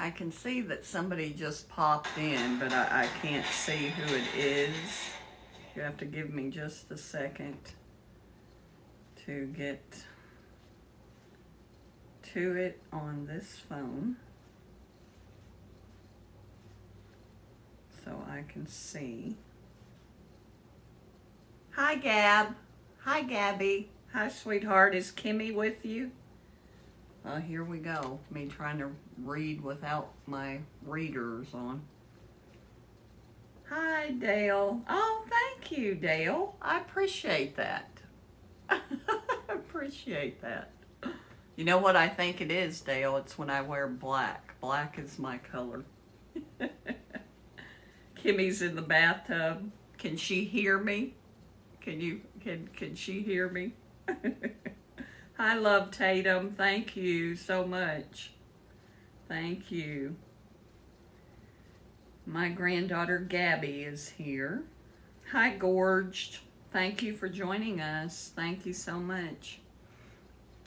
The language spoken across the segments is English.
I can see that somebody just popped in, but I can't see who it is. You have to give me just a second to get to it on this phone so I can see. Hi, Gab. Hi, Gabby. Hi, sweetheart. Is Kimmy with you? Here we go. Me trying to read without my readers on. Hi, Dale. Oh, thank you, Dale. I appreciate that. I appreciate that. You know what I think it is, Dale? It's when I wear black. Black is my color. Kimmy's in the bathtub. Can she hear me? Can she hear me? Hi, Love Tatum. Thank you so much. Thank you. My granddaughter Gabby is here. Hi, Gorged. Thank you for joining us. Thank you so much.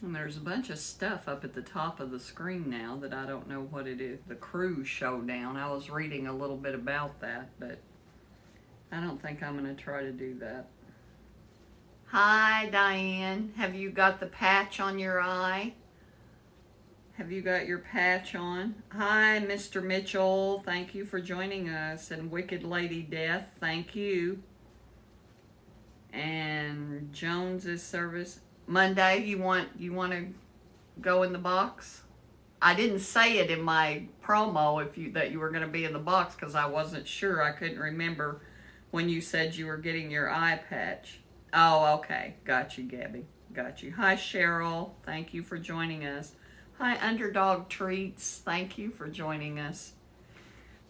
And there's a bunch of stuff up at the top of the screen now that I don't know what it is. The cruise showdown. I was reading a little bit about that, but I don't think I'm going to try to do that. Hi, Diane. Have you got the patch on your eye? Have you got your patch on? Hi, Mr. Mitchell. Thank you for joining us. And Wicked Lady Death, thank you. And Jones's service. Monday, you want to go in the box? I didn't say it in my promo that you were going to be in the box because I wasn't sure. I couldn't remember when you said you were getting your eye patch. Oh, okay. Got you, Gabby. Got you. Hi, Cheryl. Thank you for joining us. Hi, Underdog Treats. Thank you for joining us.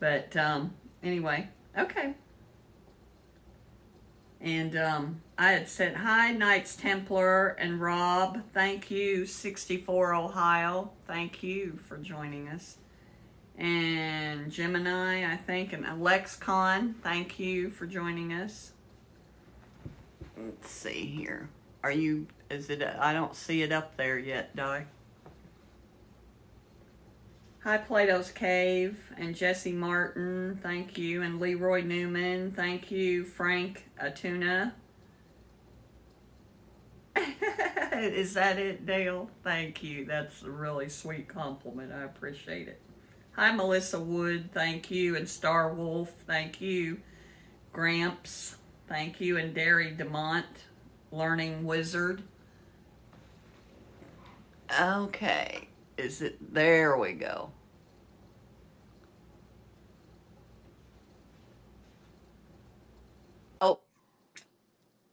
But anyway, okay. And I had said, hi, Knights Templar and Rob. Thank you, 64 Ohio. Thank you for joining us. And Gemini, I think, and AlexCon. Thank you for joining us. Let's see here. I don't see it up there yet, Di. Hi, Plato's Cave, and Jesse Martin, thank you, and Leroy Newman, thank you, Frank Atuna. Is that it, Dale? Thank you. That's a really sweet compliment. I appreciate it. Hi, Melissa Wood, thank you, and Star Wolf, thank you. Gramps, thank you, and Derry DeMont, Learning Wizard. Okay, there we go. Oh,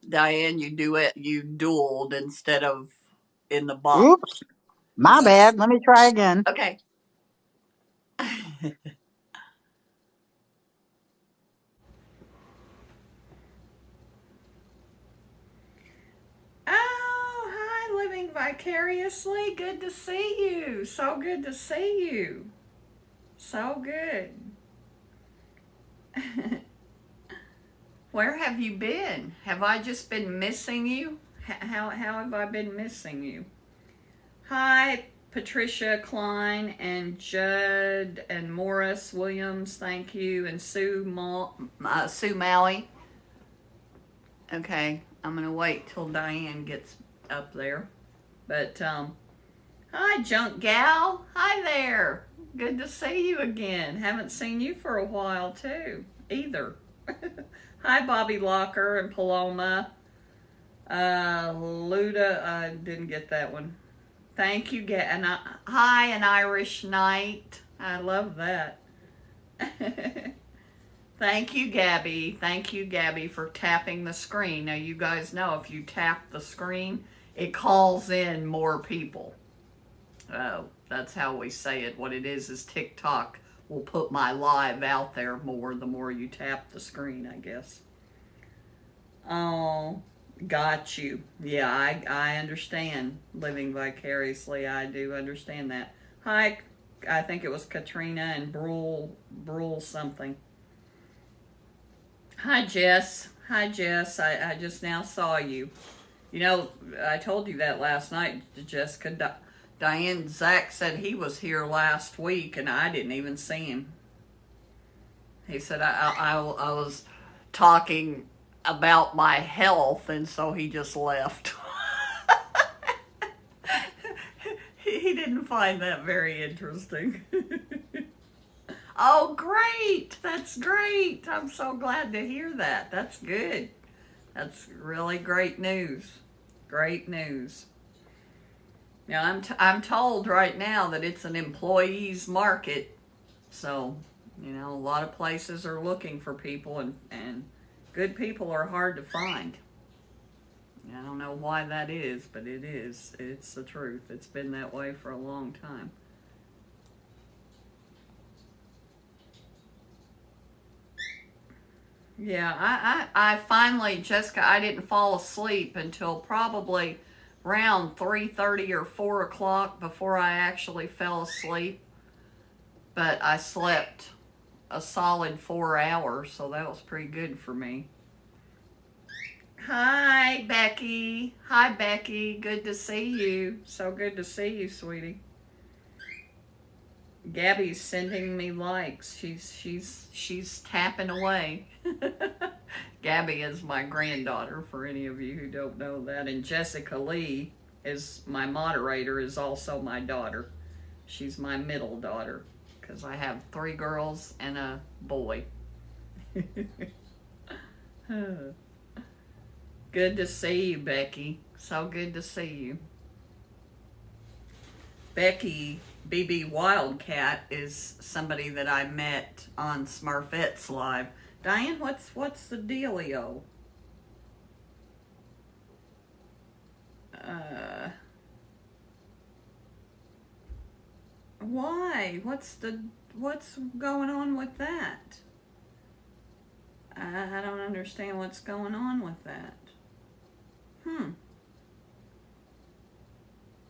Diane, you dueled instead of in the box. Oops, my bad. Let me try again. Okay. Oh, hi, Living Vicariously. Good to see you. So good to see you. So good. Where have you been? Have I just been missing you? How have I been missing you? Hi, Patricia Klein and Judd and Morris Williams, thank you, and Sue Maui. Okay, I'm gonna wait till Diane gets up there. But hi, Junk Gal. Hi there. Good to see you again. Haven't seen you for a while too, either. Hi, Bobby Locker and Paloma. Luda, I didn't get that one. Thank you, hi, an Irish Knight. I love that. Thank you, Gabby. Thank you, Gabby, for tapping the screen. Now, you guys know if you tap the screen, it calls in more people. Oh, that's how we say it. What it is TikTok will put my live out there more the more you tap the screen, I guess. Oh, got you. Yeah, I understand. Living vicariously, I do understand that. Hi, I think it was Katrina and Brule something. Hi, Jess. Hi, Jess. I just now saw you. You know, I told you that last night, Jessica. Diane, Zach said he was here last week and I didn't even see him. He said I was talking about my health, and so he just left. He didn't find that very interesting. Oh, great. That's great. I'm so glad to hear that. That's good. That's really great news. Great news. Now, I'm told right now that it's an employees market. So, a lot of places are looking for people, and good people are hard to find. I don't know why that is, but it is. It's the truth. It's been that way for a long time. Yeah, I finally, Jessica, I didn't fall asleep until probably around 3:30 or 4 o'clock before I actually fell asleep. But I slept a solid 4 hours, so that was pretty good for me. Hi, Becky. Hi, Becky. Good to see you. So good to see you, sweetie. Gabby's sending me likes. She's tapping away. Gabby is my granddaughter, for any of you who don't know that, and Jessica Lee is my moderator, is also my daughter. She's my middle daughter because I have 3 girls and a boy. Good to see you, Becky. So good to see you. Becky BB Wildcat is somebody that I met on Smurfettes Live. Diane, what's the dealio? Why? What's going on with that? I don't understand what's going on with that.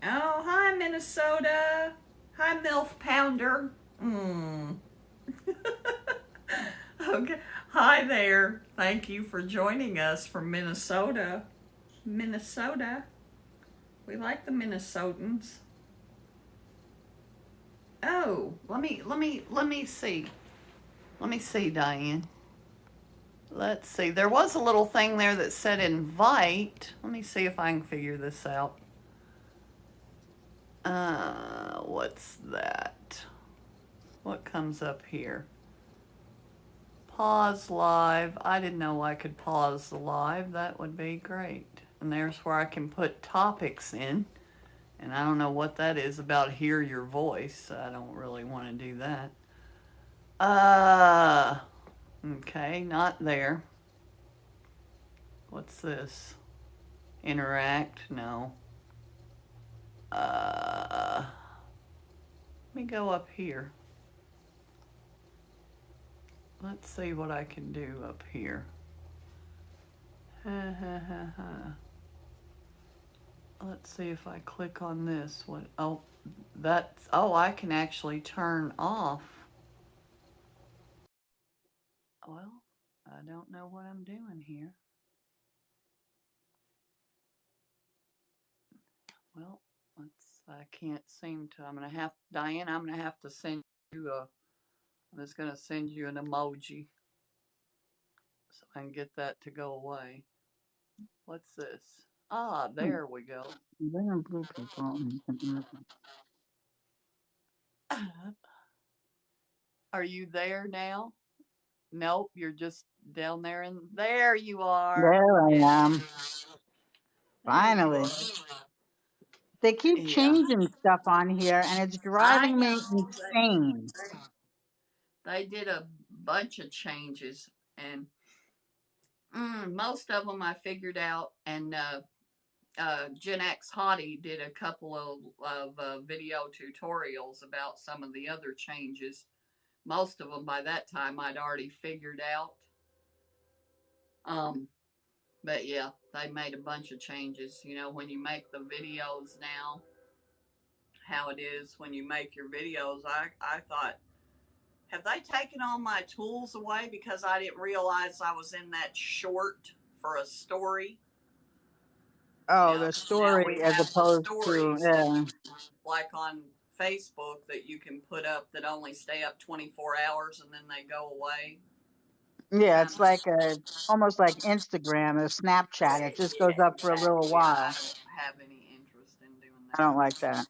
Oh, hi, Minnesota. Hi, MILF Pounder. Okay. Hi there. Thank you for joining us from Minnesota. Minnesota. We like the Minnesotans. Oh, let me see. Let me see, Diane. Let's see. There was a little thing there that said invite. Let me see if I can figure this out. What's that? What comes up here? Pause live. I didn't know I could pause the live. That would be great. And there's where I can put topics in. And I don't know what that is about hear your voice. I don't really want to do that. Okay, not there. What's this? Interact? No. Let me go up here. Let's see what I can do up here. Let's see if I click on this. What? Oh, I can actually turn off. Well, I don't know what I'm doing here. Well, I can't seem to. Diane, I'm gonna have to send you I'm just gonna send you an emoji so I can get that to go away. What's this? Ah, there we go. Are you there now? Nope, you're just down there, and there you are. There I am. There Finally. They keep changing stuff on here, and it's driving me insane. They did a bunch of changes, and most of them I figured out, and Gen X Hottie did a couple of video tutorials about some of the other changes. Most of them by that time I'd already figured out. But yeah, they made a bunch of changes. When you make the videos now, how it is when you make your videos, I thought, have they taken all my tools away because I didn't realize I was in that short for a story? Oh, Now, the now we story as have the opposed to, stories yeah. like on Facebook that you can put up that only stay up 24 hours and then they go away. Yeah, Um, it's like almost like Instagram or Snapchat. It just goes yeah, up for a little exactly. I while. don't have any interest in doing I that. don't like that.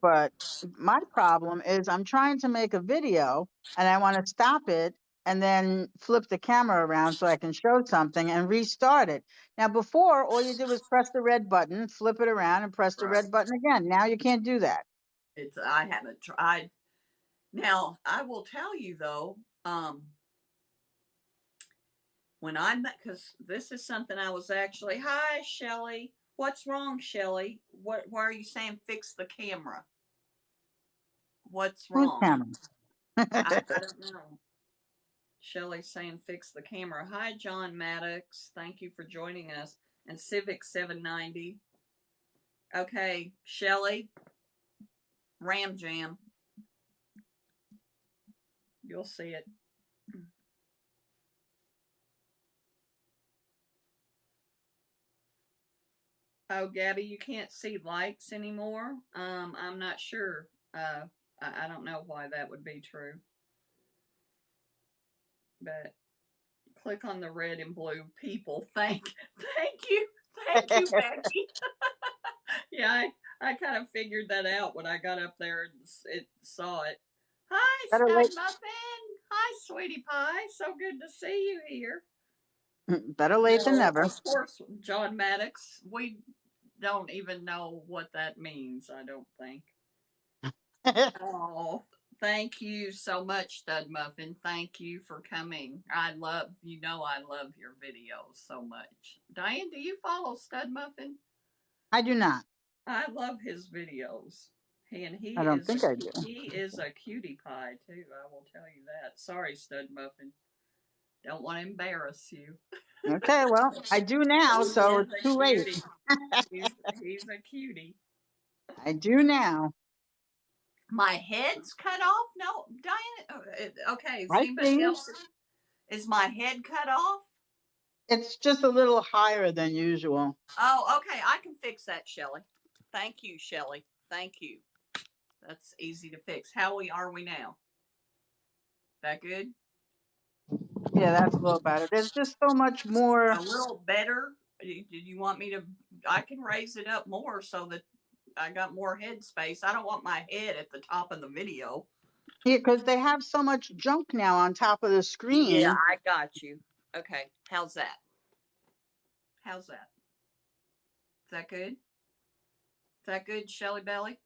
But my problem is I'm trying to make a video and I want to stop it and then flip the camera around so I can show something and restart it. Now, before, all you did was press the red button, flip it around, and press the Right. red button again. Now you can't do that. I haven't tried. Now, I will tell you though, when I met, because this is something I was actually, hi, Shelly. What's wrong, Shelly? Why are you saying fix the camera? What's Who's wrong? camera? I don't know. Shelly's saying fix the camera. Hi, John Maddox. Thank you for joining us. And Civic 790. Okay, Shelly, Ram Jam. You'll see it. Oh, Gabby, you can't see likes anymore. I'm not sure. I don't know why that would be true. But click on the red and blue people. Thank you, Becky. Yeah, I kind of figured that out when I got up there and it saw it. Hi, Better Stud late, Muffin. Hi, Sweetie Pie. So good to see you here. better late than No, never. of course, John Maddox. We don't even know what that means, I don't think. Oh, thank you so much, Stud Muffin. Thank you for coming. I love your videos so much. Diane, do you follow Stud Muffin? I do not. I love his videos. And I don't think I do. he is a cutie pie too. I will tell you that. Sorry, Stud Muffin. Don't want to embarrass you. Okay, well, I do now, He so is it's a too late. cutie. He's a cutie. I do now. My head's cut off? No, Diane. Okay, is I anybody see. else? Is my head cut off? It's just a little higher than usual. Oh, okay. I can fix that, Shelly. Thank you, Shelly. Thank you. That's easy to fix. How are we now? That good? Yeah, that's a little better. There's just so much more. A little better? Did you want me to? I can raise it up more so that I got more head space. I don't want my head at the top of the video. Yeah, because they have so much junk now on top of the Yeah, screen. I got you. Okay. How's that? How's that? Is that good? Is that good, Shelly Belly?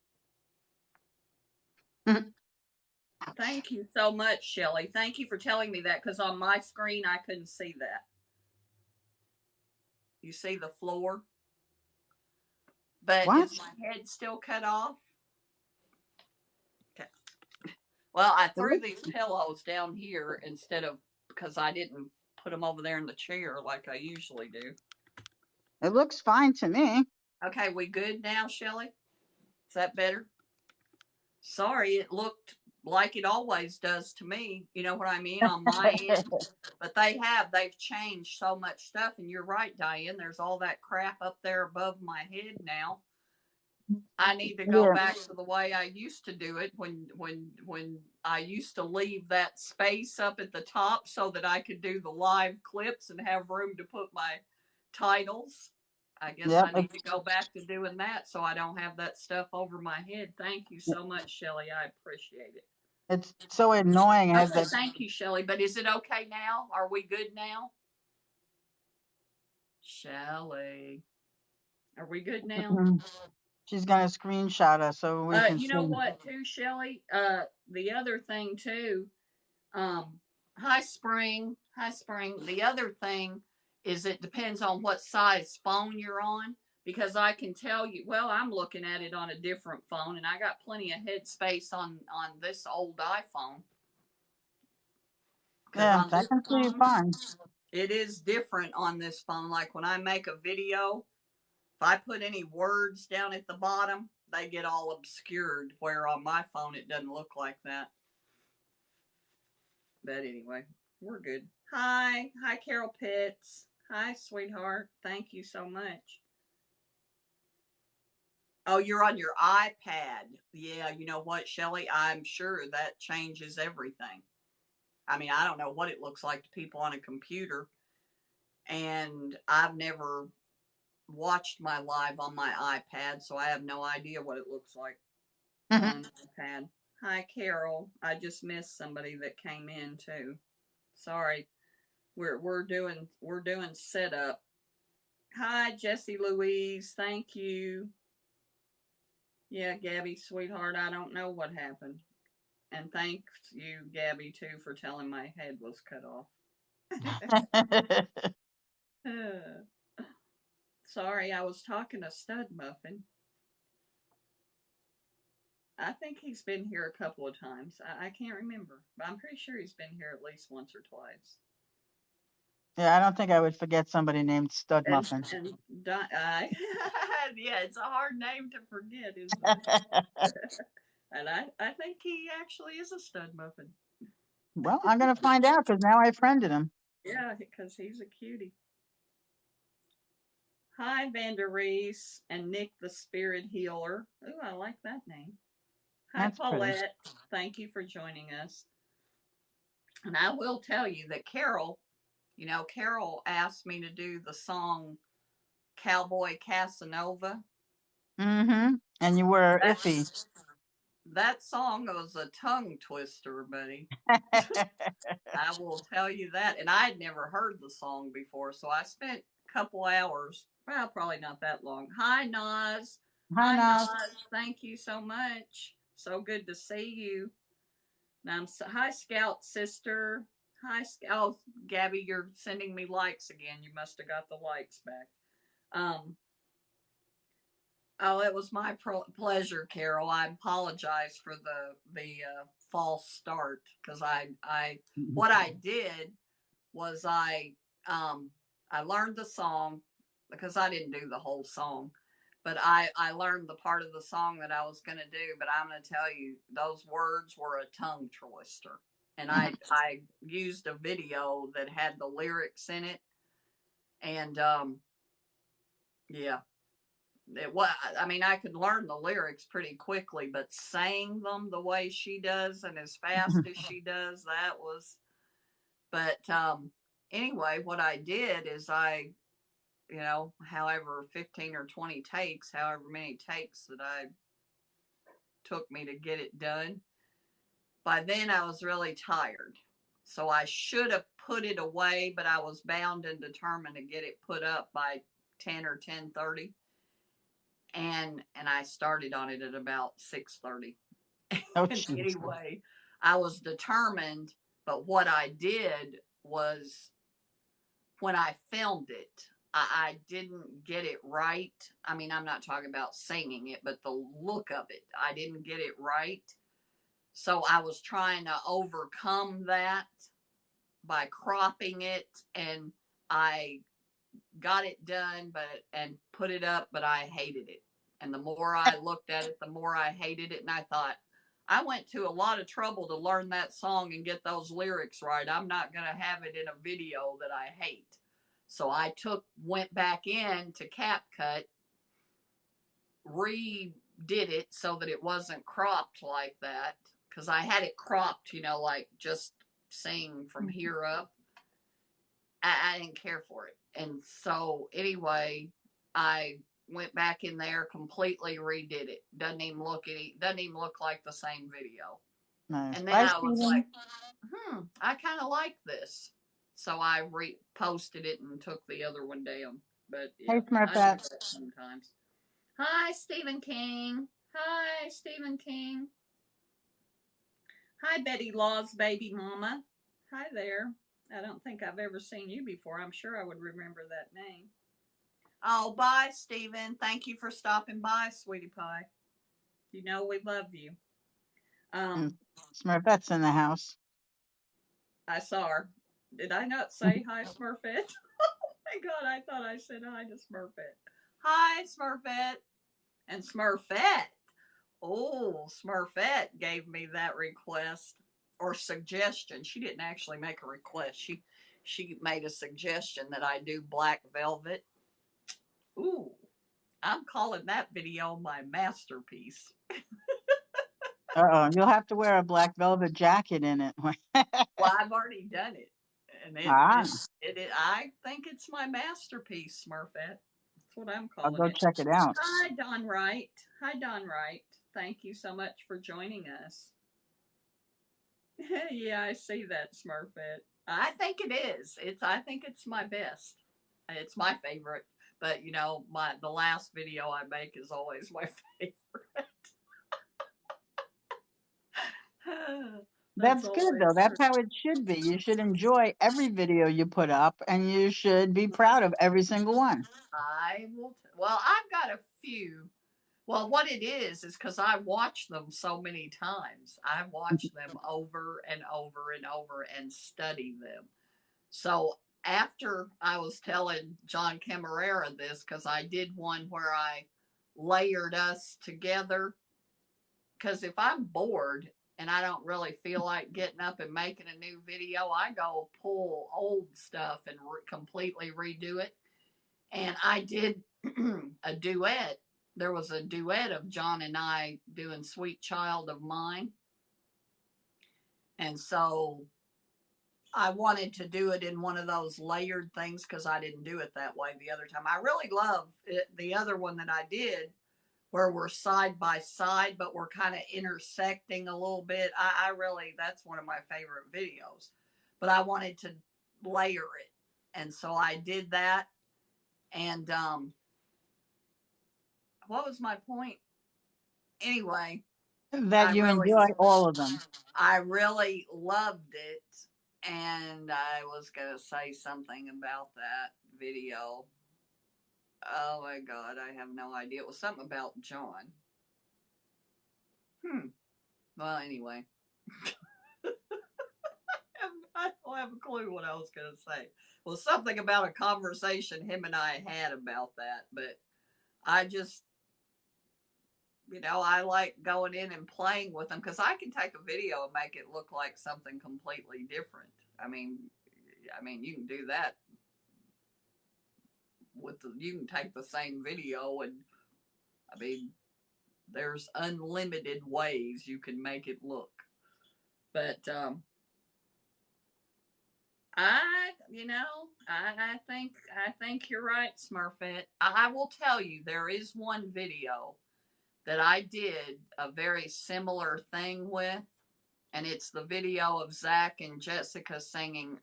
Thank you so much, Shelly. Thank you for telling me that because on my screen I couldn't see that. You see the floor? But What? is my head still cut off? Okay. Well, I It threw looks, these pillows down here instead of because I didn't put them over there in the chair like I usually do. it looks fine to me. Okay, we good now, Shelly? Is that better? Sorry, it looked like it always does to me. You know what I mean? On my end. But they've changed so much stuff. And you're right, Diane. There's all that crap up there above my head now. I need to go Yeah. back to the way I used to do it when I used to leave that space up at the top so that I could do the live clips and have room to put my titles. I guess Yep. I need to go back to doing that so I don't have that stuff over my head. Thank you so much, Shelly. I appreciate it. It's so annoying. It has Okay, that. thank you, Shelly. But is it okay now? Are we good now? Shelly. Are we good now? She's gonna screenshot us so we can You see. know what, too, Shelly? The other thing, too, um, hi, Spring. Hi, Spring. The other thing is it depends on what size phone you're on because I can tell you, well, I'm looking at it on a different phone and I got plenty of head space on this old iPhone. Because Yeah, on I this can see you phone, fine. it is different on this phone. Like when I make a video, if I put any words down at the bottom, they get all obscured, where on my phone it doesn't look like that. But anyway, we're good. Hi, Carol Pitts. Hi, sweetheart. Thank you so much. Oh, you're on your iPad. Yeah, you know what, Shelley? I'm sure that changes everything. I mean, I don't know what it looks like to people on a computer, and I've never watched my live on my iPad, so I have no idea what it looks like on an iPad. Hi, Carol. I just missed somebody that came in too. Sorry. We're doing setup. Hi, Jessie Louise. Thank you. Yeah, Gabby, sweetheart, I don't know what happened. And thanks you, Gabby, too, for telling my head was cut off. Sorry, I was talking to Stud Muffin. I think he's been here a couple of times. I can't remember, but I'm pretty sure he's been here at least once or twice. Yeah, I don't think I would forget somebody named Stud And Muffin. and yeah, it's a hard name to forget, isn't it? And I think he actually is a Stud Muffin. Well, I'm going to find out because now I friended him. Yeah, because he's a cutie. Hi, Vander Reese and Nick the Spirit Healer. Ooh, I like that name. Hi, That's pretty. Paulette. Thank you for joining us. And I will tell you that Carol, Carol asked me to do the song Cowboy Casanova. Mm-hmm. And you were iffy. That, that song was a tongue twister, buddy. I will tell you that. And I'd never heard the song before, so I spent a couple hours, well, probably not that long. Hi, Nas. Hi, Hi, Nas. Nas. Thank you so much. So good to see you. Now, hi, Scout Sister. Hi, Scout. Oh, Gabby, you're sending me likes again. You must have got the likes back. Um, oh, it was my pleasure, Carol. I apologize for the false start because I what I did was I learned the song because I didn't do the whole song, but I learned the part of the song that I was going to do. But I'm going to tell you, those words were a tongue twister, and I used a video that had the lyrics in it, and yeah. It was, I mean, I could learn the lyrics pretty quickly, but saying them the way she does and as fast as she does, that was. But anyway, what I did is however 15 or 20 takes, however many takes that I took me to get it done. By then I was really tired. So I should have put it away, but I was bound and determined to get it put up by 10 or 10:30. And I started on it at about 6:30. Oh, And jeez. anyway, I was determined, but what I did was when I filmed it, I didn't get it right. I mean, I'm not talking about singing it, but the look of it, I didn't get it right. So I was trying to overcome that by cropping it, and I got it done, and put it up, but I hated it. And the more I looked at it, the more I hated it. And I thought, I went to a lot of trouble to learn that song and get those lyrics right. I'm not going to have it in a video that I hate. So I went back in to CapCut, redid it so that it wasn't cropped like that. Because I had it cropped, like just saying from here up. I didn't care for it. And so anyway, I went back in there, completely redid it. Doesn't even look like the same video. Nice. And then Bye, I was like, Steven. I kind of like this. So I reposted it and took the other one down. But Hey, yeah, I do Smurfette. that sometimes. Hi, Stephen King. Hi, Stephen King. Hi, Betty Law's baby mama. Hi there. I don't think I've ever seen you before. I'm sure I would remember that name. Oh, bye, Stephen. Thank you for stopping by, sweetie pie. You know we love you. And Um, Smurfette's in the house. I saw her. Did I not say hi, Smurfette? Oh my God, I thought I said hi to Smurfette. Hi, Smurfette. And Smurfette. Oh, Smurfette gave me that request or suggestion. She didn't actually make a request. She made a suggestion that I do black velvet. Ooh, I'm calling that video my masterpiece. Uh-oh, you'll have to wear a black velvet jacket in it. Well, I've already done it, and Ah, I think it's my masterpiece, Smurfette. That's what I'm I'll calling go it. check it out. Hi, Don Wright. Hi, Don Wright. Thank you so much for joining us. Yeah, I see that, Smurfette. I think it is. I think it's my best. It's my favorite. But you know, the last video I make is always my favorite. That's That's good though. always That's true. how it should be. You should enjoy every video you put up and you should be proud of every single one. I will. Well, I've got a few. Well, what it is because I watch them so many times. I watch them over and over and over and study them. So after I was telling John Camarera this, because I did one where I layered us together, because if I'm bored and I don't really feel like getting up and making a new video, I go pull old stuff and completely redo it. And I did a duet. There was a duet of John and I doing Sweet Child of Mine. And so I wanted to do it in one of those layered things because I didn't do it that way the other time. I really love it, the other one that I did where we're side by side, but we're kind of intersecting a little bit. I really, that's one of my favorite videos. But I wanted to layer it. And so I did that. And what was my point? Anyway, That I you really, enjoy all of them. I really loved it. And I was going to say something about that video. Oh my God, I have no idea. It was something about John. Well, anyway, I don't have a clue what I was going to say. Well, something about a conversation him and I had about that, but I just, I like going in and playing with them because I can take a video and make it look like something completely different. You can do that you can take the same video and, I mean, there's unlimited ways you can make it look. But I think you're right, Smurfette. I will tell you there is one video that I did a very similar thing with, and it's the video of Zach and Jessica singing.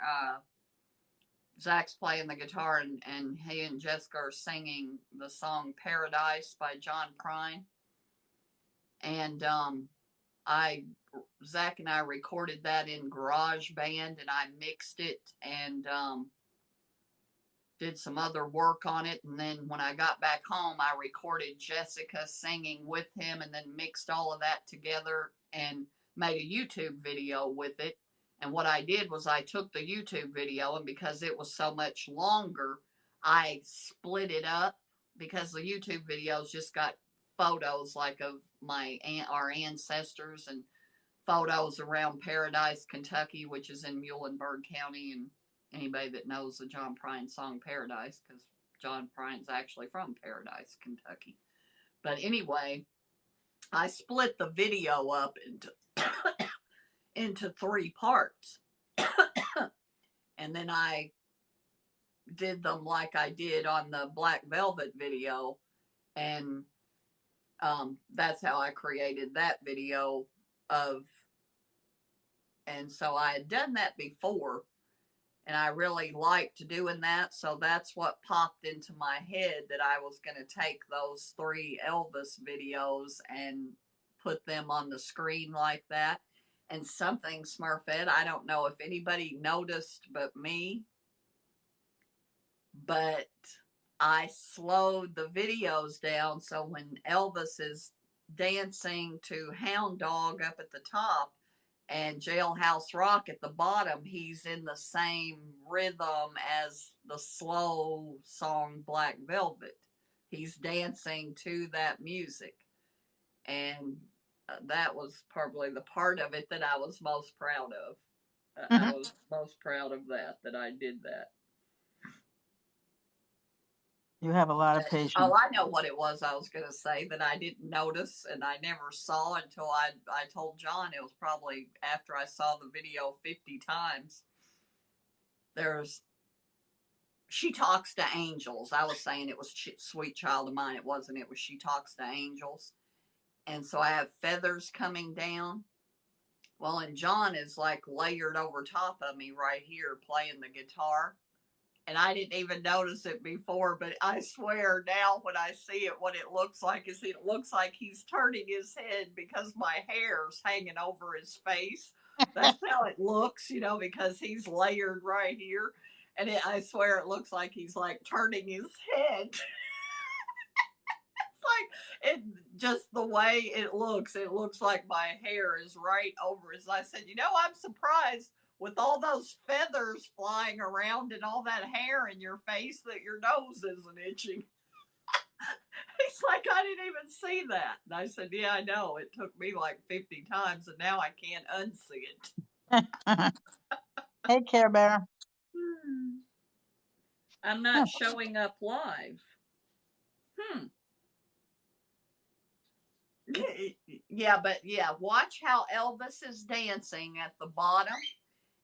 Zach's playing the guitar, and he and Jessica are singing the song "Paradise" by John Prine, and I Zach and I recorded that in GarageBand, and I mixed it and did some other work on it. And then when I got back home, I recorded Jessica singing with him, and then mixed all of that together and made a YouTube video with it. And what I did was I took the YouTube video, and because it was so much longer, I split it up because the YouTube videos just got photos like of our ancestors and photos around Paradise, Kentucky, which is in Muhlenberg County, and anybody that knows the John Prine song Paradise, because John Prine's actually from Paradise, Kentucky. But anyway, I split the video up into three parts. And then I did them like I did on the Black Velvet video. And that's how I created that video of. And so I had done that before, and I really liked doing that. So that's what popped into my head, that I was going to take those three Elvis videos and put them on the screen like that. And something, Smurfette, I don't know if anybody noticed but me, but I slowed the videos down so when Elvis is dancing to Hound Dog up at the top and Jailhouse Rock at the bottom, he's in the same rhythm as the slow song Black Velvet. He's dancing to that music. And that was probably the part of it that I was most proud of. I was most proud of that I did that. You have a lot of Oh, patience. I know what it was I was going to say that I didn't notice and I never saw until I told John it was probably after I saw the video 50 times. There's She Talks to Angels. I was saying it was Sweet Child of Mine. It wasn't. It was She Talks to Angels. And so I have feathers coming down. Well, and John is like layered over top of me right here playing the guitar. And I didn't even notice it before, but I swear now when I see it, what it looks like is it looks like he's turning his head because my hair's hanging over his face. That's how it looks, because he's layered right here. And I swear it looks like he's like turning his head. Like it just the way it looks like my hair is right over his. I said, I'm surprised with all those feathers flying around and all that hair in your face that your nose isn't itching. He's like, I didn't even see that. And I said, yeah, I know. It took me like 50 times and now I can't unsee it. Hey, Care Bear. I'm not showing up live. Yeah, but watch how Elvis is dancing at the bottom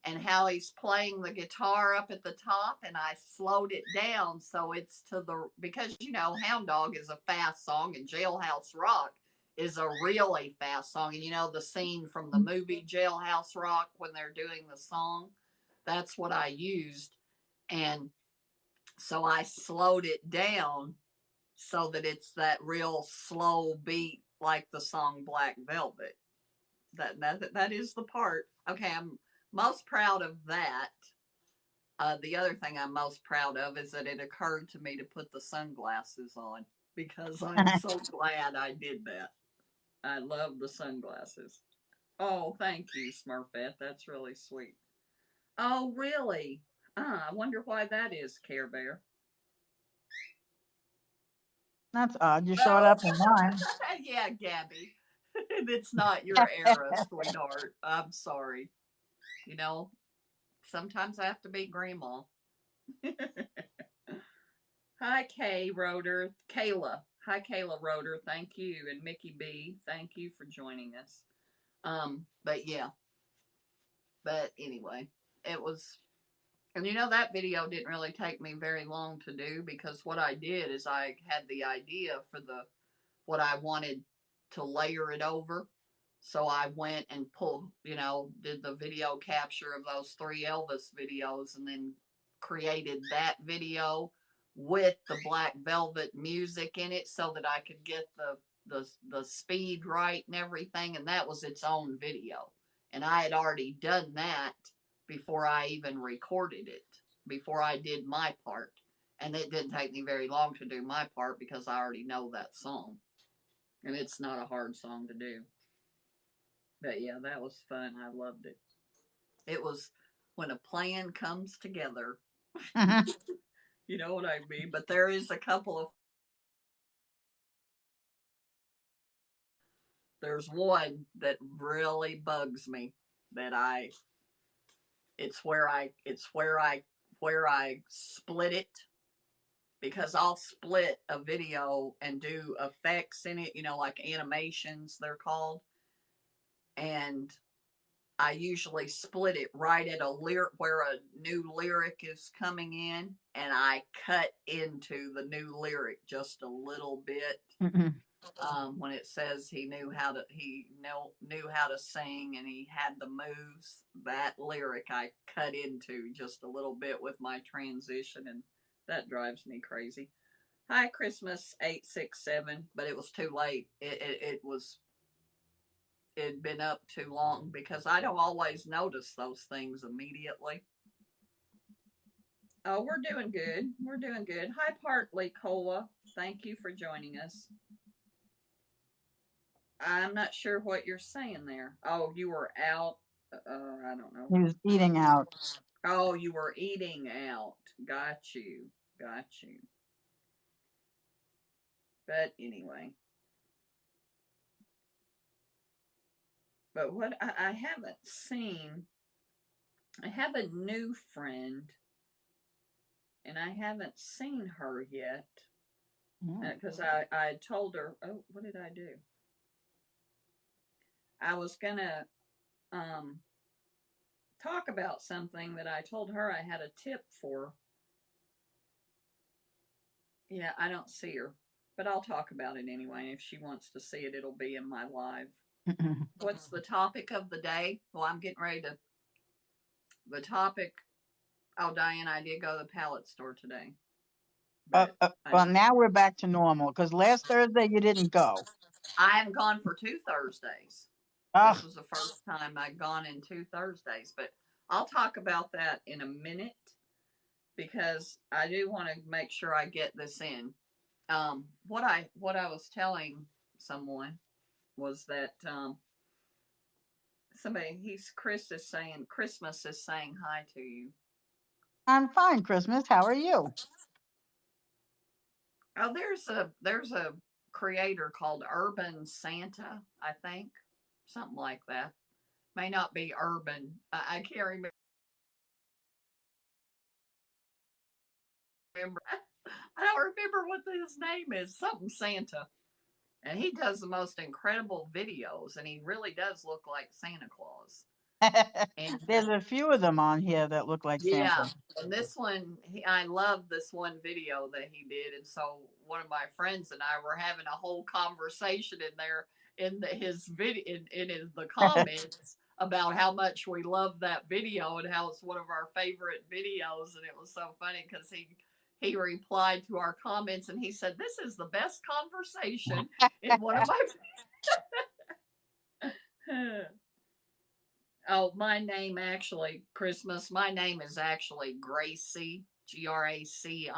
and how he's playing the guitar up at the top, and I slowed it down so it's because Hound Dog is a fast song and Jailhouse Rock is a really fast song. And the scene from the movie Jailhouse Rock when they're doing the song, that's what I used. And so I slowed it down so that it's that real slow beat like the song Black Velvet. That is the part. Okay, I'm most proud of that. The other thing I'm most proud of is that it occurred to me to put the sunglasses on because I'm so glad I did that. I love the sunglasses. Oh, thank you, Smurfette. That's really sweet. Oh, really? I wonder why that is, Care Bear. That's odd. You showed Oh, up in mine. yeah, Gabby. It's not your era, sweetheart. I'm sorry. You know, sometimes I have to be grandma. Hi, Kay Roder. Kayla. Hi, Kayla Roder. Thank you. And Mickey B. Thank you for joining us. But yeah. But anyway, it was, and that video didn't really take me very long to do because what I did is I had the idea for what I wanted to layer it over. So I went and did the video capture of those 3 Elvis videos and then created that video with the Black Velvet music in it so that I could get the speed right and everything. And that was its own video. And I had already done that before I even recorded it, before I did my part. And it didn't take me very long to do my part because I already know that song. And it's not a hard song to do. But yeah, that was fun. I loved it. It was when a plan comes together. You know what I mean? But there is a couple of. There's one that really bugs me that it's where I split it because I'll split a video and do effects in it, like animations they're called. And I usually split it right at a lyric where a new lyric is coming in, and I cut into the new lyric just a little bit. When it says he knew how to sing and he had the moves, that lyric I cut into just a little bit with my transition, and that drives me crazy. Hi, Christmas 867, but it was too late. It'd been up too long because I don't always notice those things immediately. Oh, we're doing good. We're doing good. Hi, Partly Cola. Thank you for joining us. I'm not sure what you're saying there. Oh, you were out. I don't know. He was eating out. Oh, you were eating out. Got you. Got you. But anyway. But what I haven't seen, I have a new friend, and I haven't seen her yet. because I told her, oh, what did I do? I was gonna um, talk about something that I told her I had a tip for. Yeah, I don't see her, but I'll talk about it anyway. If she wants to see it, it'll be in my live. What's the topic of the day? Well, I'm getting ready to. The topic. Oh, Diane, I did go to the pallet store today, but Well, now we're back to normal because last Thursday you didn't go. I haven't gone for 2 Thursdays. This was the first time I'd gone in 2 Thursdays, but I'll talk about that in a minute because I do want to make sure I get this in. What I was telling someone was that Christmas is saying hi to you. I'm fine, Christmas. How are you? Oh, there's a creator called Urban Santa, I think, something like that. May not be Urban. I can't remember. I don't remember what his name is. Something Santa, and he does the most incredible videos, and he really does look like Santa Claus. And There's a few of them on here that look like yeah, Santa. and this one, I love this one video that he did, and so one of my friends and I were having a whole conversation in there his video the comments about how much we love that video and how it's one of our favorite videos, and it was so funny because he replied to our comments and he said, "This is the best conversation in one of my." Oh, my name actually, Christmas, my name is actually Gracie, Gracie,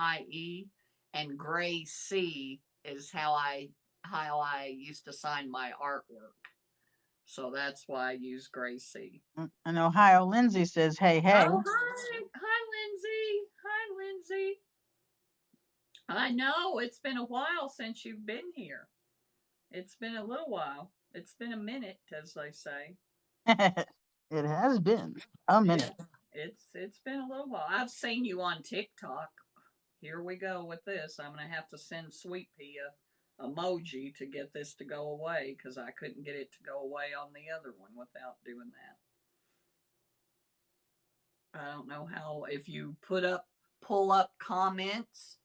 and Gracie is how I used to sign my artwork. So that's why I use Gracie. And Ohio Lindsay says, hey, hey. Oh, hi. Hi, Lindsay. Hi, Lindsay. I know it's been a while since you've been here. It's been a little while. It's been a minute, as they say. It has been a minute. It's been a little while. I've seen you on TikTok. Here we go with this. I'm gonna have to send Sweet Pea a emoji to get this to go away because I couldn't get it to go away on the other one without doing that. I don't know how if you pull up comments.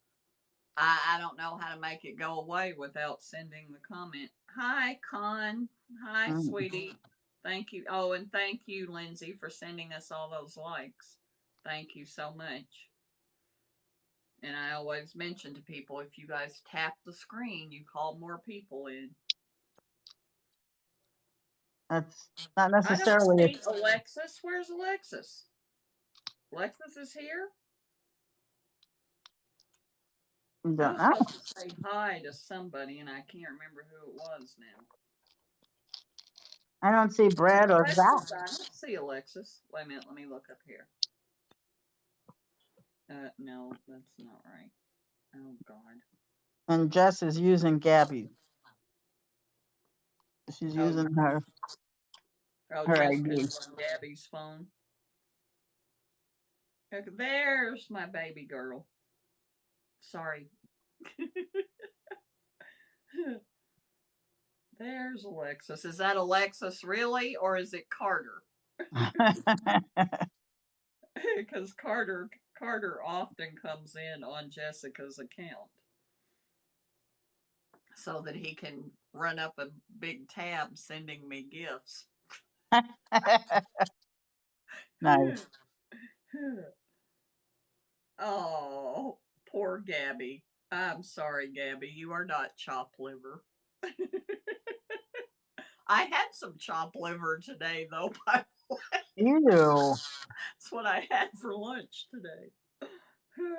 I don't know how to make it go away without sending the comment. Hi, Con. Hi, sweetie. Thank you. Oh, and thank you, Lindsay, for sending us all those likes. Thank you so much. And I always mention to people if you guys tap the screen, you call more people in. That's not I don't necessarily see Alexis. Where's Alexis? Alexis is here? I was supposed to say hi to somebody, and I can't remember who it was now. I don't see Brad or Zach. I don't see Alexis. Wait a minute, let me look up here. No, that's not right. Oh, God. And Jess is using Gabby. She's using her ID. On Gabby's phone. Okay, there's my baby girl. Sorry. There's Alexis. Is that Alexis really, or is it Carter? Because Carter often comes in on Jessica's account so that he can run up a big tab sending me gifts. Nice. Oh, poor Gabby. I'm sorry, Gabby. You are not chopped liver. I had some chopped liver today, though, by the way. Ew. That's what I had for lunch today.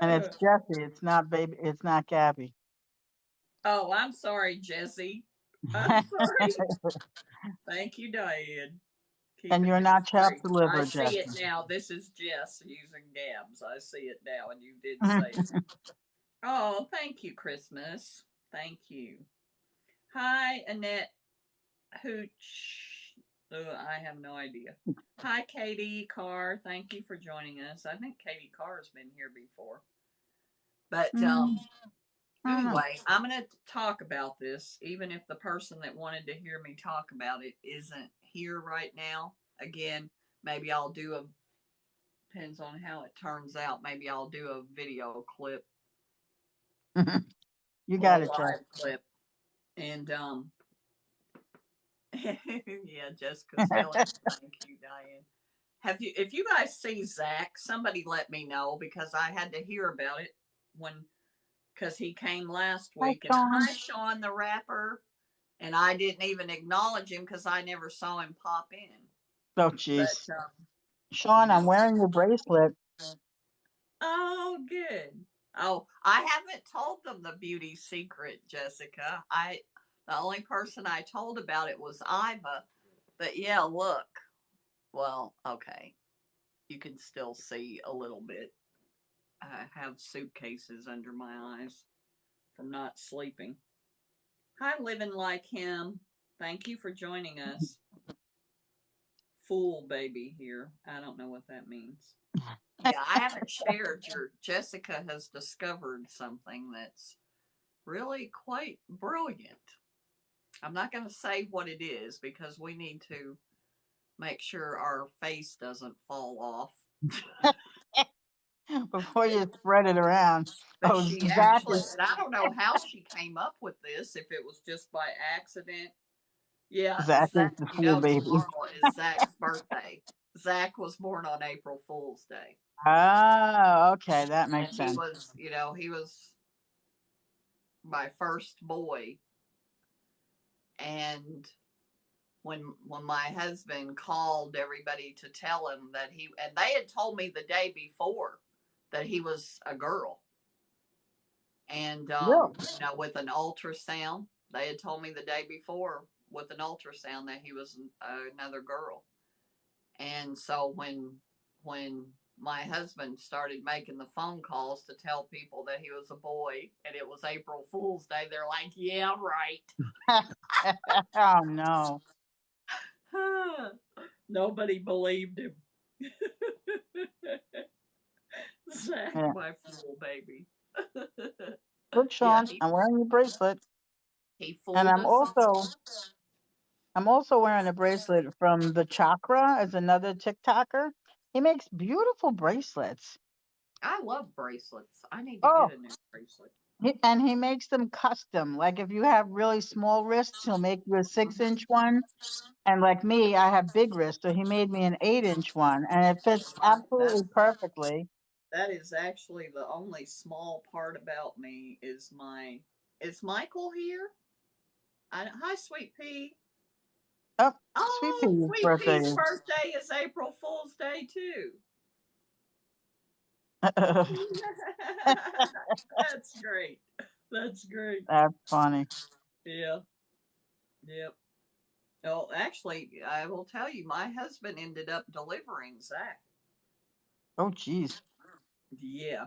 And it's Jesse. It's not baby. It's not Gabby. Oh, I'm sorry, Jesse. I'm sorry. Thank you, Diane. And you're not chopped liver, I see Jesse. it now. This is Jess using Gabs. I see it now, and you did say it. Oh, thank you, Christmas. Thank you. Hi, Annette Hooch. I have no idea. Hi, Katie Carr. Thank you for joining us. I think Katie Carr has been here before. But I don't know. Anyway, I'm going to talk about this, even if the person that wanted to hear me talk about it isn't here right now. Again, maybe I'll do a, depends on how it turns out. Maybe I'll do a video clip You or a got it, Jeff. live clip. And, yeah, Jessica's telling me, thank you, Diane. Have you, if you guys see Zach, somebody let me know because I had to hear about it when, because he came last Hi, week. And Sean. hi, Sean the rapper. And I didn't even acknowledge him because I never saw him pop in. Oh, But, jeez. Sean, I'm wearing your bracelet. oh, good. Oh, I haven't told them the beauty secret, Jessica. The only person I told about it was Iva. But yeah, look. Well, okay. You can still see a little bit. I have suitcases under my eyes from not sleeping. Hi, living like him. Thank you for joining us. Fool baby here. I don't know what that means. Yeah, I haven't shared your. Jessica has discovered something that's really quite brilliant. I'm not going to say what it is because we need to make sure our face doesn't fall off. Before you spread it around. But Oh, she Zach actually, is and I don't know how she came up with this, if it was just by accident. Yeah, Zach is Zach, the you fool know, baby. tomorrow is Zach's birthday. Zach was born on April Fool's Day. Oh, okay, that And makes he sense. was, he was my first boy. And when my husband called everybody to tell him that and they had told me the day before that he was a girl. And Really? with an ultrasound, they had told me the day before with an ultrasound that he was another girl. And so when my husband started making the phone calls to tell people that he was a boy and it was April Fool's Day, they're like, "Yeah, right." Oh no. Nobody believed him. Zach, Yeah. my fool baby. Look, Yeah, Sean, I'm wearing your bracelet. he And fooled I'm us also all. I'm also wearing a bracelet from the Chakra as another TikToker. He makes beautiful bracelets. I love bracelets. I need to get Oh, a new bracelet. and he makes them custom. Like if you have really small wrists, he'll make you a 6-inch one. And like me, I have big wrists, so he made me an 8-inch one, and it fits That absolutely perfectly. that is actually the only small part about me is my. Is Michael here? Hi, Sweet Pea. Oh, Sweet Oh, Pea's Sweet birthday Pea's is. birthday is April Fool's Day too. That's great. That's great. That's funny. Yeah. Yep. Well, actually, I will tell you, my husband ended up delivering Zach. Oh, geez. Yeah.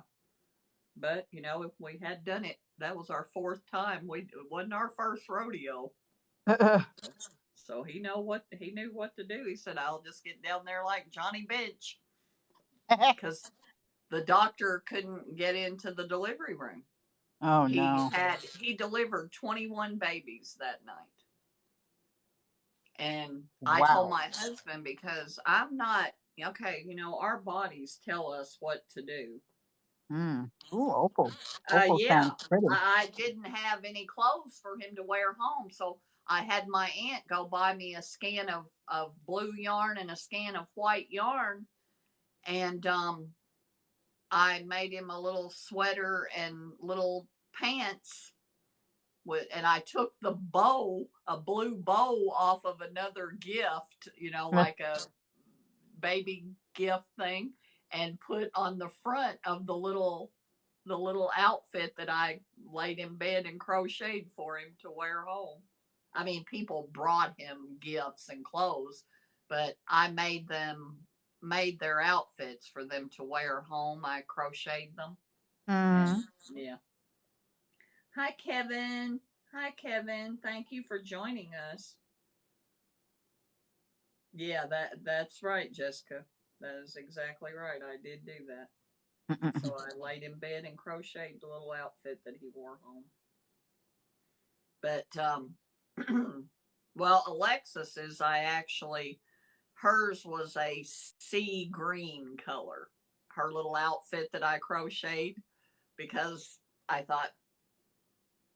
But, if we had done it, that was our fourth time. It wasn't our first rodeo. So he knew what to do. He said, "I'll just get down there like Johnny Bench," because the doctor couldn't get into the delivery room. Oh He no! had he delivered 21 babies that night. And I told Wow. my husband because I'm not okay, our bodies tell us what to do. Mm. Ooh, opal. Opal Yeah, sounds pretty. I didn't have any clothes for him to wear home, so I had my aunt go buy me a skein of blue yarn and a skein of white yarn, and I made him a little sweater and little pants and I took the bow, a blue bow off of another gift, like a baby gift thing, and put on the front of the little outfit that I laid in bed and crocheted for him to wear home. I mean, people brought him gifts and clothes, but I made their outfits for them to wear home. I crocheted them. And Mm. yeah. Hi Kevin. Hi Kevin. Thank you for joining us. Yeah, that's right, Jessica. That is exactly right. I did do that. So I laid in bed and crocheted the little outfit that he wore home. But well, Alexis's I actually hers was a sea green color. Her little outfit that I crocheted because I thought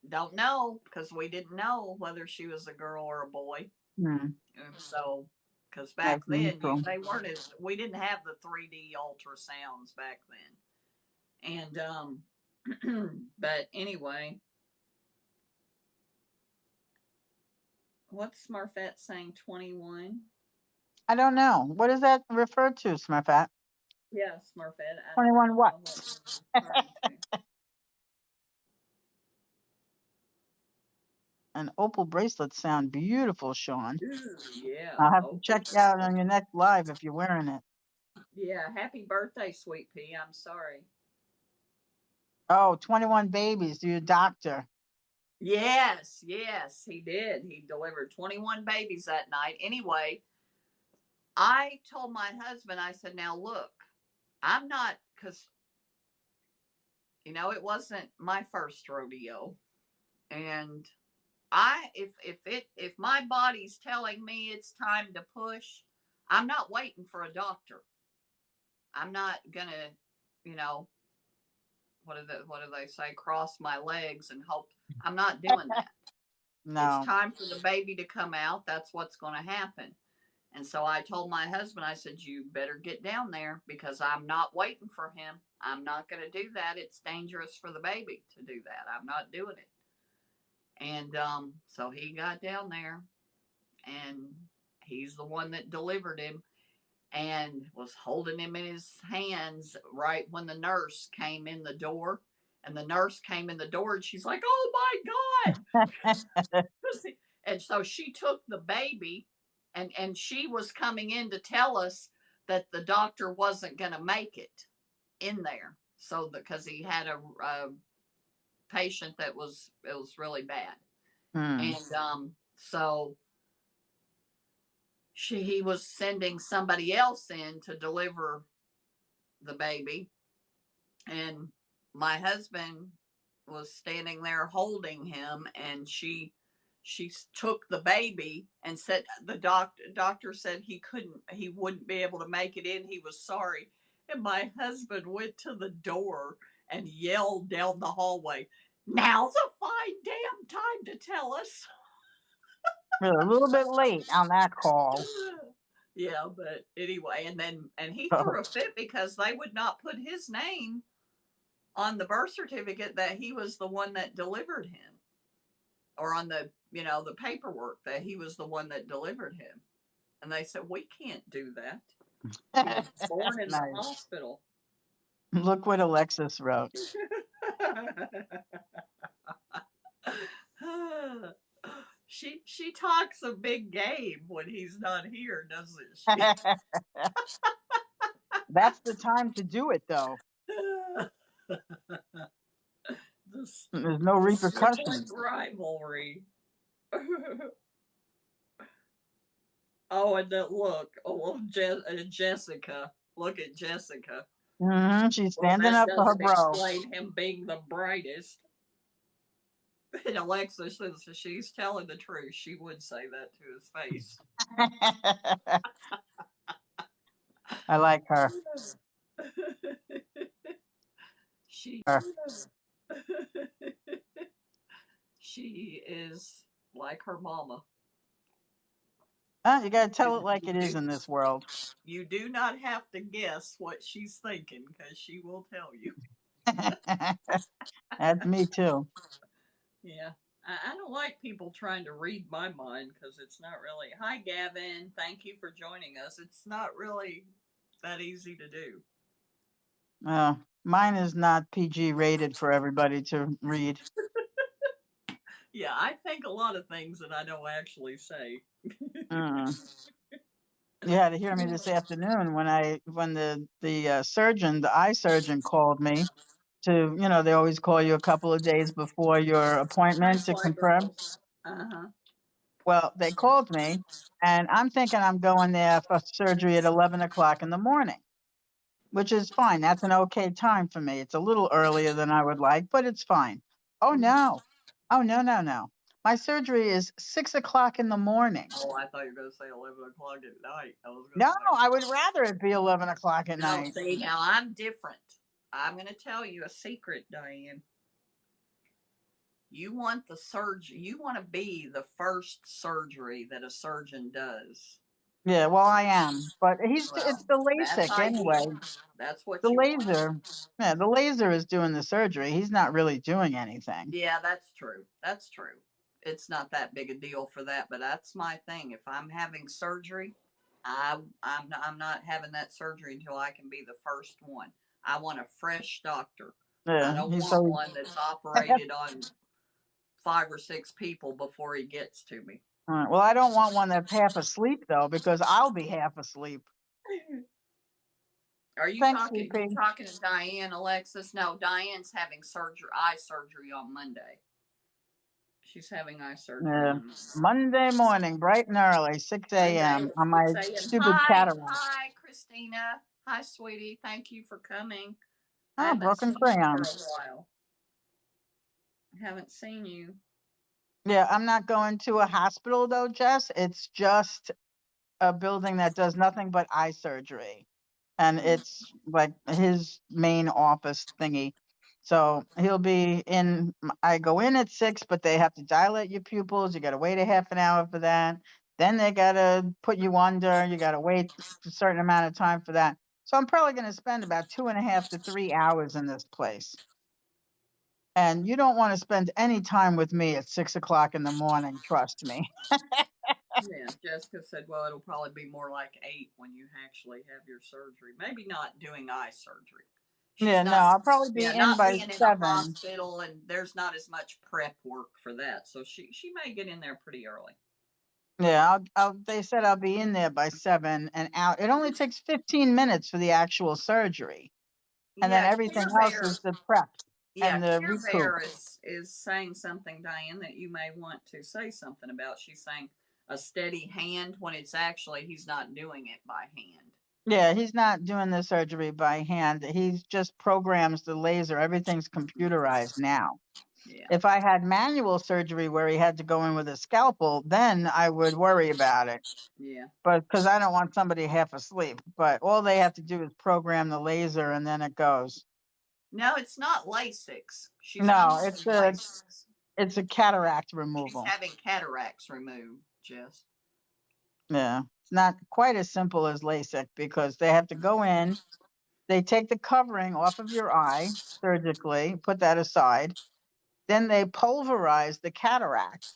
don't know because we didn't know whether she was a girl or a boy. Mm, And so because back that's then neutral. they weren't as we didn't have the 3D ultrasounds back then. And but anyway, what's Smurfette saying 21? I don't know. What does that refer to, Smurfette? Yeah, Smurfette. I 21 don't what? know what you're referring to. And opal bracelets sound beautiful, Sean. Ooh, yeah. I'll have to Oh, check you out on your next live if you're wearing it. yeah. Happy birthday, Sweet Pea. I'm sorry. Oh, 21 babies to your doctor. Yes, yes, he did. He delivered 21 babies that night. Anyway, I told my husband, I said, now look, I'm not, because, it wasn't my first rodeo. And if my body's telling me it's time to push, I'm not waiting for a doctor. I'm not gonna, you know, what do they say? Cross my legs and hope. I'm not doing that. It's No. time for the baby to come out. That's what's going to happen. And so I told my husband, I said, you better get down there because I'm not waiting for him. I'm not going to do that. It's dangerous for the baby to do that. I'm not doing it. And so he got down there and he's the one that delivered him and was holding him in his hands right when the nurse came in the door. And the nurse came in the door and she's like, oh my God. And so she took the baby and she was coming in to tell us that the doctor wasn't going to make it in there. So because he had a patient that it was really bad. Hmm. And so he was sending somebody else in to deliver the baby. And my husband was standing there holding him and she took the baby and said the doctor said he wouldn't be able to make it in. He was sorry. And my husband went to the door and yelled down the hallway, now's a fine damn time to tell us. We're a little bit late on that call. Yeah, but anyway, and he So, threw a fit because they would not put his name on the birth certificate that he was the one that delivered him, or on the paperwork that he was the one that delivered him. And they said, we can't do that. He was born in the nice. hospital. Look what Alexis wrote. She talks a big game when he's not here, doesn't she? That's the time to do it, though. This There's no sibling repercussions. rivalry. Oh, and then look, Jessica. Look at Jessica. She's Well, standing that up for her doesn't bro. explain him being the brightest. And Alexa says she's telling the truth. She would say that to his face. I like her. she Her. she is like her mama. You gotta tell it like You it is do, in this world. you do not have to guess what she's thinking because she will tell you. That's me too. Yeah. I don't like people trying to read my mind because it's not really. Hi, Gavin. Thank you for joining us. It's not really that easy to do. Mine is not PG rated for everybody to read. Yeah, I think a lot of things that I don't actually say. Mm. You had to hear me this afternoon when the surgeon, the eye surgeon, called me to, they always call you a couple of days before your Hi, appointment to confirm. Flybergles. Uh huh. Well, they called me, and I'm thinking I'm going there for surgery at 11 o'clock in the morning. which is fine. That's an okay time for me. It's a little earlier than I would like, but it's fine. Oh Mhm. no. Oh no, no, no. My surgery is 6 o'clock in the morning. Oh, I thought you were going to say 11 o'clock at night. I was going to No, say, I would rather it be 11 o'clock at no, night. see, now I'm different. I'm going to tell you a secret, Diane. You want the surgery, you want to be the first surgery that a surgeon does. Yeah, well, I am, but Well, it's the that's LASIK anyway. ideal. That's The what you want. laser, yeah, the laser is doing the surgery. He's not really doing anything. Yeah, that's true. That's true. It's not that big a deal for that, but that's my thing. If I'm having surgery, I'm not having that surgery until I can be the first one. I want a fresh doctor. I Yeah, don't he's want so. one that's operated on 5 or 6 people before he gets to me. Well, I don't want one that's half asleep though, because I'll be half asleep. Are you Thanks, talking? You CP. talking to Diane, Alexis? No, Diane's having surgery, eye surgery on Monday. She's having eye surgery Yeah. on Monday morning, bright and early, 6 Monday a.m. at on my 6 a.m. stupid Hi, cataract. hi, Christina. Hi, sweetie. Thank you for coming. I Oh, haven't broken seen you for a crayons. while. I haven't seen you. Yeah, I'm not going to a hospital though, Jess. It's just a building that does nothing but eye surgery. And Mm, it's like his main office thingy. So he'll be in. I go in at 6, but they have to dilate your pupils. You got to wait a half an hour for that. Then they got to put you under. You got to wait a certain amount of time for that. So I'm probably going to spend about 2.5 to 3 hours in this place. And you don't want to spend any time with me at 6 o'clock in the morning. Trust me. yeah, Jessica said, well, it'll probably be more like 8 when you actually have your surgery. Maybe not doing eye surgery. She's Yeah, no, not, I'll probably yeah, be in not by being in a 7. hospital, and there's not as much prep work for that. So she may get in there pretty early. Yeah, they said I'll be in there by 7 and out. It only takes 15 minutes for the actual surgery. And then Yeah, everything Care else Bear. is the prep Yeah, and the Care recoup. Bear is saying something, Diane, that you may want to say something about. She's saying a steady hand when it's actually he's not doing it by hand. Yeah, he's not doing the surgery by hand. He just programs the laser. Everything's computerized now. Yeah, If I had manual surgery where he had to go in with a scalpel, then I would worry about it. yeah. But because I don't want somebody half asleep. But all they have to do is program the laser and then it goes. No, it's not LASIK. She's not No, having LASIK. it's a cataract She's removal. having cataracts removed, Jess. Yeah. It's not quite as simple as LASIK because they have to go in, they take the covering off of your eye surgically, put that aside. Then they pulverize the cataract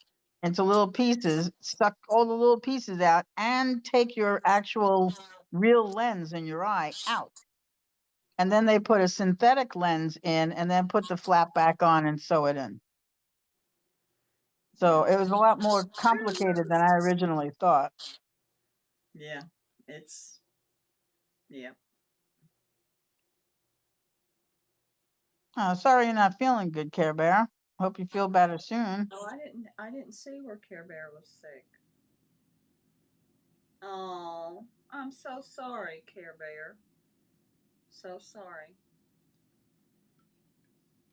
into little pieces, suck all the little pieces out, and take your actual real lens in your eye out. And then they put a synthetic lens in and then put the flap back on and sew it in. So Yeah, it was a lot more complicated than I originally thought. yeah. It's yeah. Oh, sorry you're not feeling good, Care Bear. Hope you feel better soon. Oh, I didn't see where Care Bear was sick. Oh, I'm so sorry, Care Bear. So sorry.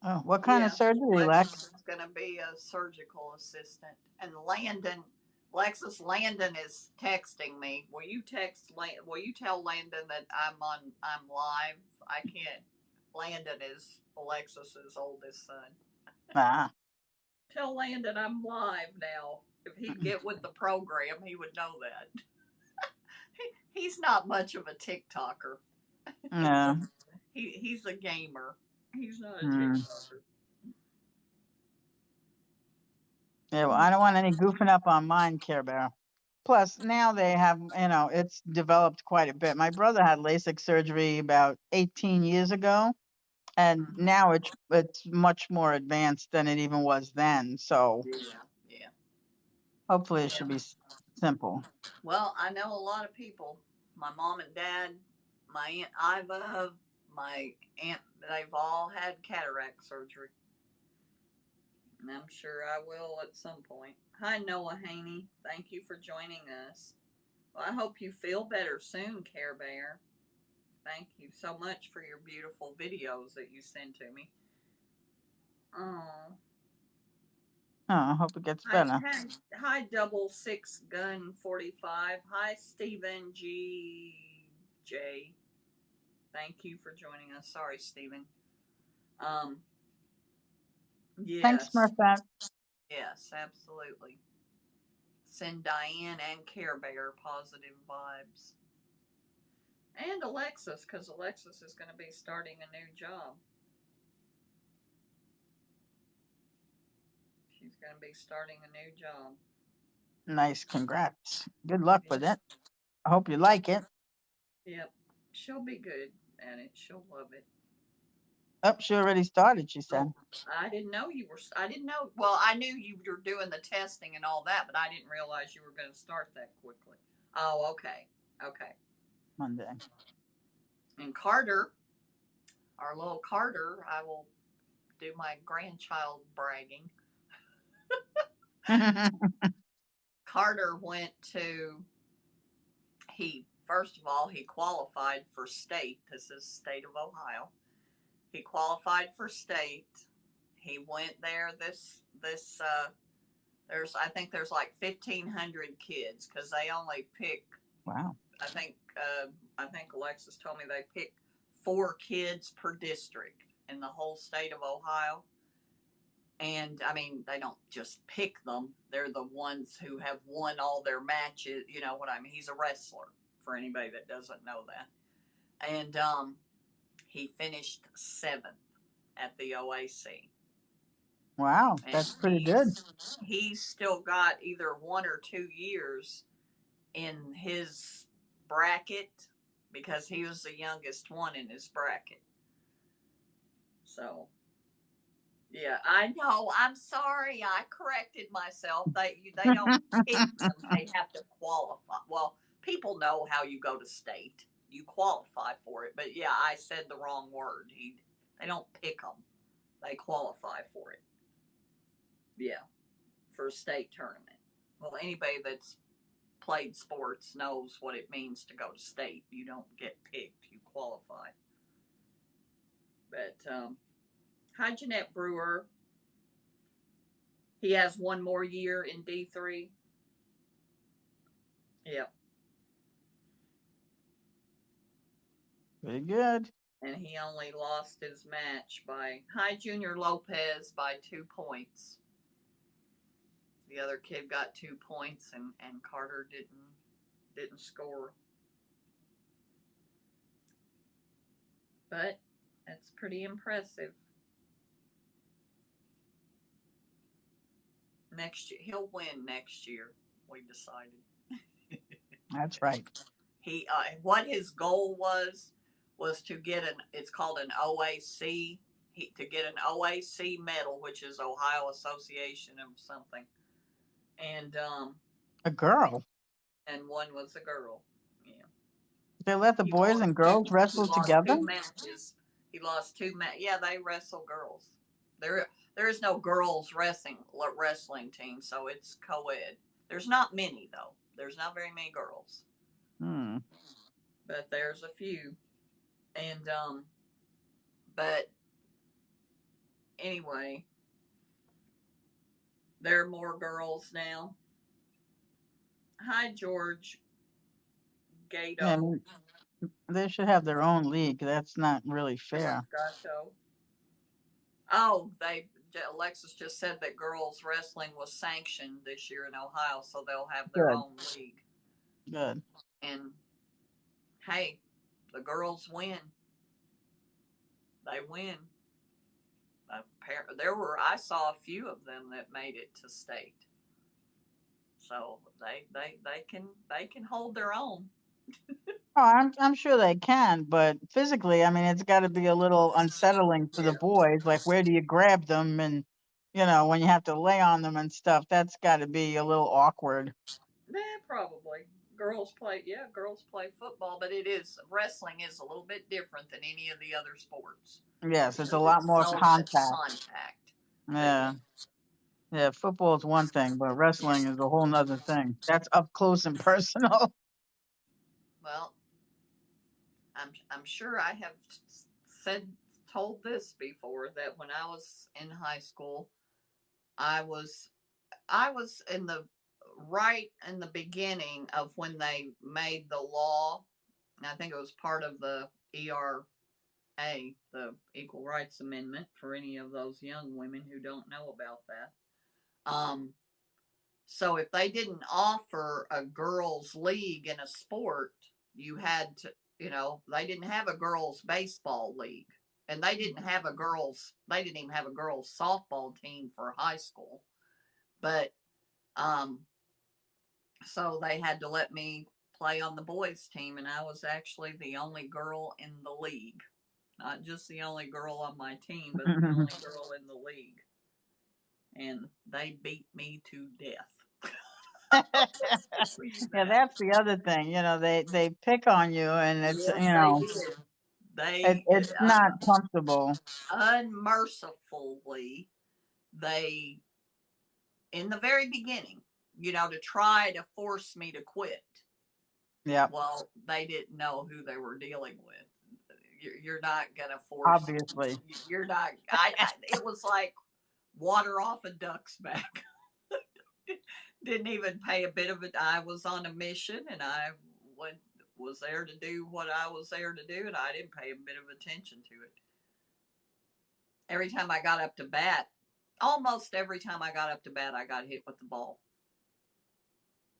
Oh, what kind of Yeah, surgery, Lex? Lexus is going to be a surgical assistant, and Landon is texting me. Will you Will you tell Landon that I'm live? I can't. Landon is Alexis's oldest son. Ah. Tell Landon I'm live now. If he'd get with the program, he would know that. He's not much of a TikToker. No. He's a gamer. He's not a Hmm. TikToker. Yeah, well, I don't want any goofing up on mine, Care Bear. Plus, now they have, it's developed quite a bit. My brother had LASIK surgery about 18 years ago, and Mhm. now it's much more advanced than it even was then. So Yeah, yeah, hopefully it should yeah. be simple. Well, I know a lot of people. My mom and dad, my aunt Iva, my aunt. They've all had cataract surgery, and I'm sure I will at some point. Hi, Noah Haney. Thank you for joining us. Well, I hope you feel better soon, Care Bear. Thank you so much for your beautiful videos that you send to me. Oh, Oh, I hope it gets hi, better. hi, double six gun 45. Hi, Stephen J. Thank you for joining us. Sorry, Stephen. Um, Thanks, yes, Smurfette. yes, absolutely. Send Diane and Care Bear positive vibes. And Alexis, because Alexis is going to be starting a new job. She's going to be starting a new job. Nice, congrats. Good luck with it. I hope you like it. Yep, she'll be good at it. She'll love it. Oh, she already started, she said. Oh, I didn't know you were. I didn't know. Well, I knew you were doing the testing and all that, but I didn't realize you were going to start that quickly. Oh, okay. Okay. Monday. And Carter, our little Carter, I will do my grandchild bragging. Carter went to, he, first of all, he qualified for state. This is state of Ohio. He qualified for state. He went there there's, I think there's like 1,500 kids because they only pick, Wow. I think, I think Alexis told me they pick 4 kids per district in the whole state of Ohio. And I mean, they don't just pick them, they're the ones who have won all their matches. You know what I mean? He's a wrestler, for anybody that doesn't know that. And he finished 7th at the OAC. Wow, And that's pretty good. he's still got either 1 or 2 years in his bracket because he was the youngest one in his bracket. So yeah, I know. I'm sorry. I corrected myself. They don't pick them. They have to qualify. Well, people know how you go to state. You qualify for it. But yeah, I said the wrong word. They don't pick them. They qualify for it. Yeah, for a state tournament. Well, anybody that's played sports knows what it means to go to state. You don't get picked. You qualify. But hi, Jeanette Brewer. He has 1 more year in D3. Yep. Pretty good. And he only lost his match by Hi Junior Lopez by 2 points. The other kid got 2 points and Carter didn't score. But that's pretty impressive. Next year he'll win next year, we decided. That's right. He what his goal was to get it's called an OAC, to get an OAC medal, which is Ohio Association of something. And A girl. and one was a girl. Yeah. They let the boys and girls He wrestle lost together? 2 matches. He lost 2 matches. Yeah, they wrestle girls. There is no girls wrestling team, so it's co-ed. There's not many though. There's not very many girls. Hmm. But there's a few. And but anyway, there are more girls now. Hi, George Gato. Yeah, they should have their own league. That's not really fair. Gato. Oh, Alexis just said that girls wrestling was sanctioned this year in Ohio, so they'll have their Good. own league. Good. And hey, the girls win. They win. I saw a few of them that made it to state. So they can hold their own. Oh, I'm sure they can, but physically, I mean, it's got to be a little unsettling for the Yeah. boys. Like, where do you grab them? And, when you have to lay on them and stuff, that's got to be a little awkward. Yeah, probably. Girls play football, but wrestling is a little bit different than any of the other sports. Yes, it's a Because lot it's more so much contact. contact. Yeah. Yeah, football is one thing, but wrestling is a whole nother thing. That's up close and personal. Well, I'm sure I have said told this before that when I was in high school, I was I was in the right in the beginning of when they made the law. I think it was part of the ERA, the Equal Rights Amendment, for any of those young women who don't know about that. Um, so if they didn't offer a girls' league in a sport, you had to, they didn't have a girls' baseball league. And they didn't even have a girls' softball team for high school. But um, so they had to let me play on the boys' team, and I was actually the only girl in the league. Not just the only girl on my team, but the only girl in the league. And they beat me to death. Yeah, that's the other thing. They pick on you, and it's Yes, they did. They it's not comfortable. unmercifully, they, in the very beginning, to try to force me to quit. Yeah, Well, they didn't know who they were dealing with. You're not gonna force. obviously. You're not. It was like water off a duck's back. Didn't even pay a bit of it. I was on a mission, and I went, was there to do what I was there to do, and I didn't pay a bit of attention to it. Every time I got up to bat, almost every time I got up to bat, I got hit with the ball.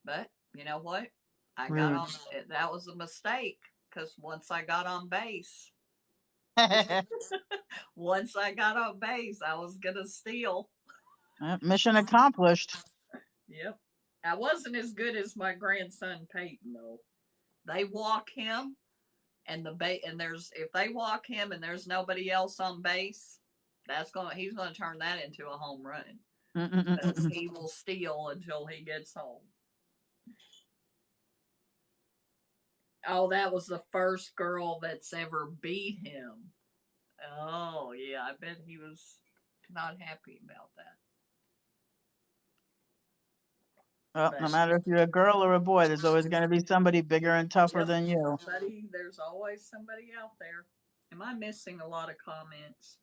But you know what? I got Rude. on. That was a mistake because once I got on base, I was gonna steal. Mission accomplished. Yep. I wasn't as good as my grandson Peyton though. They walk him, and there's if they walk him and there's nobody else on base, he's gonna turn that into a home run because he will steal until he gets home. Oh, that was the first girl that's ever beat him. Oh yeah, I bet he was not happy about that. Well, no But matter if you're a girl or a boy, there's always going to be somebody bigger and tougher yep, than you. there's always somebody out there. Am I missing a lot of comments?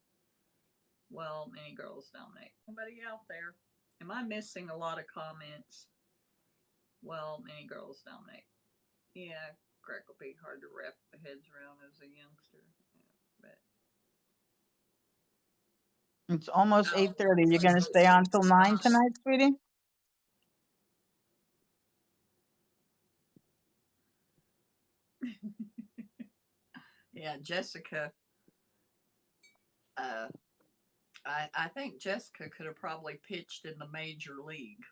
Well, many girls dominate. Somebody out there. Am I missing a lot of comments? Well, many girls dominate. Yeah, crack will be hard to wrap heads around as a youngster. Yeah, It's almost but 8:30. You're going to stay on till 9 tonight, sweetie? yeah, Jessica. Uh, I think Jessica could have probably pitched in the major league,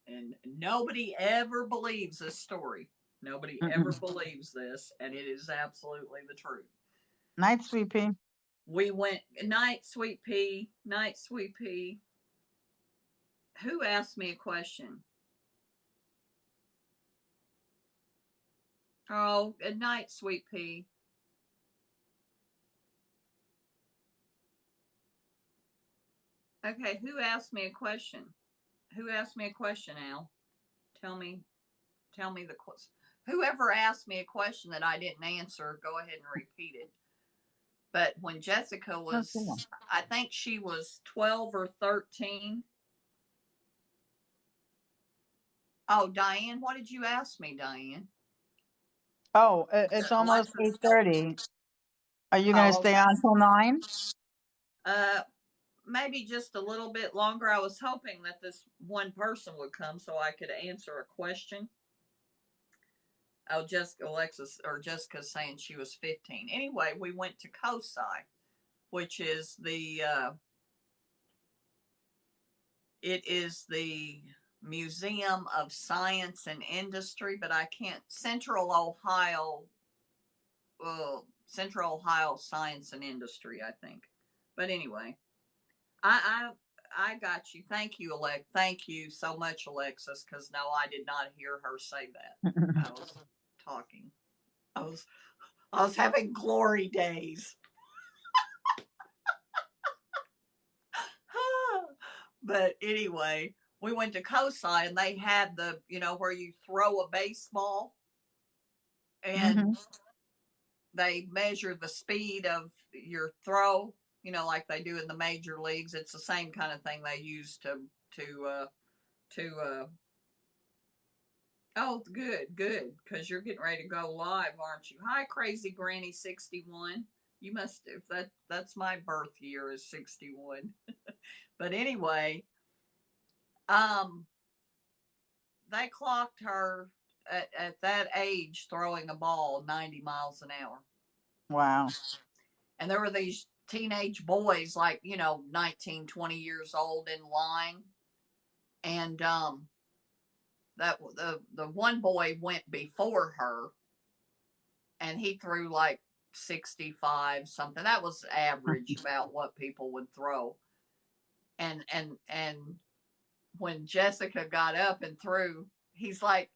and nobody ever believes this story. Nobody ever believes this, and it is absolutely the truth. Night, sweet pea. We went night, sweet pea, night, sweet pea. Who asked me a question? Oh, good night, sweet pea. Okay, who asked me a question? Who asked me a question, Al? Tell me, tell me the question. Whoever asked me a question that I didn't answer, go ahead and repeat it. But when Jessica was, I think she was 12 or 13. Oh, Diane, what did you ask me, Diane? Oh, it's almost Alexis. 8:30. Are you going to Oh, stay okay. on till 9? Maybe just a little bit longer. I was hoping that this one person would come so I could answer a question. Oh, Jessica's saying she was 15. Anyway, we went to COSI, which is it is the Museum of Science and Industry, but I can't, Central Ohio Science and Industry, I think. But anyway, I I got you. Thank you, Alex. Thank you so much, Alexis. Because no, I did not hear her say that. I was talking. I was I was having glory days. But anyway, we went to COSI and they had where you throw a baseball and Mhm. they measure the speed of your throw, like they do in the major leagues. It's the same kind of thing they use to oh, good, because you're getting ready to go live, aren't you? Hi, Crazy Granny 61. You must, if that's my birth year is 61. But anyway, um, they clocked her at that age throwing a ball 90 miles an hour. Wow. And there were these teenage boys, like, 19, 20 years old in line. And that the one boy went before her and he threw like 65 something. That was average about what people would throw. And when Jessica got up and threw, he's like,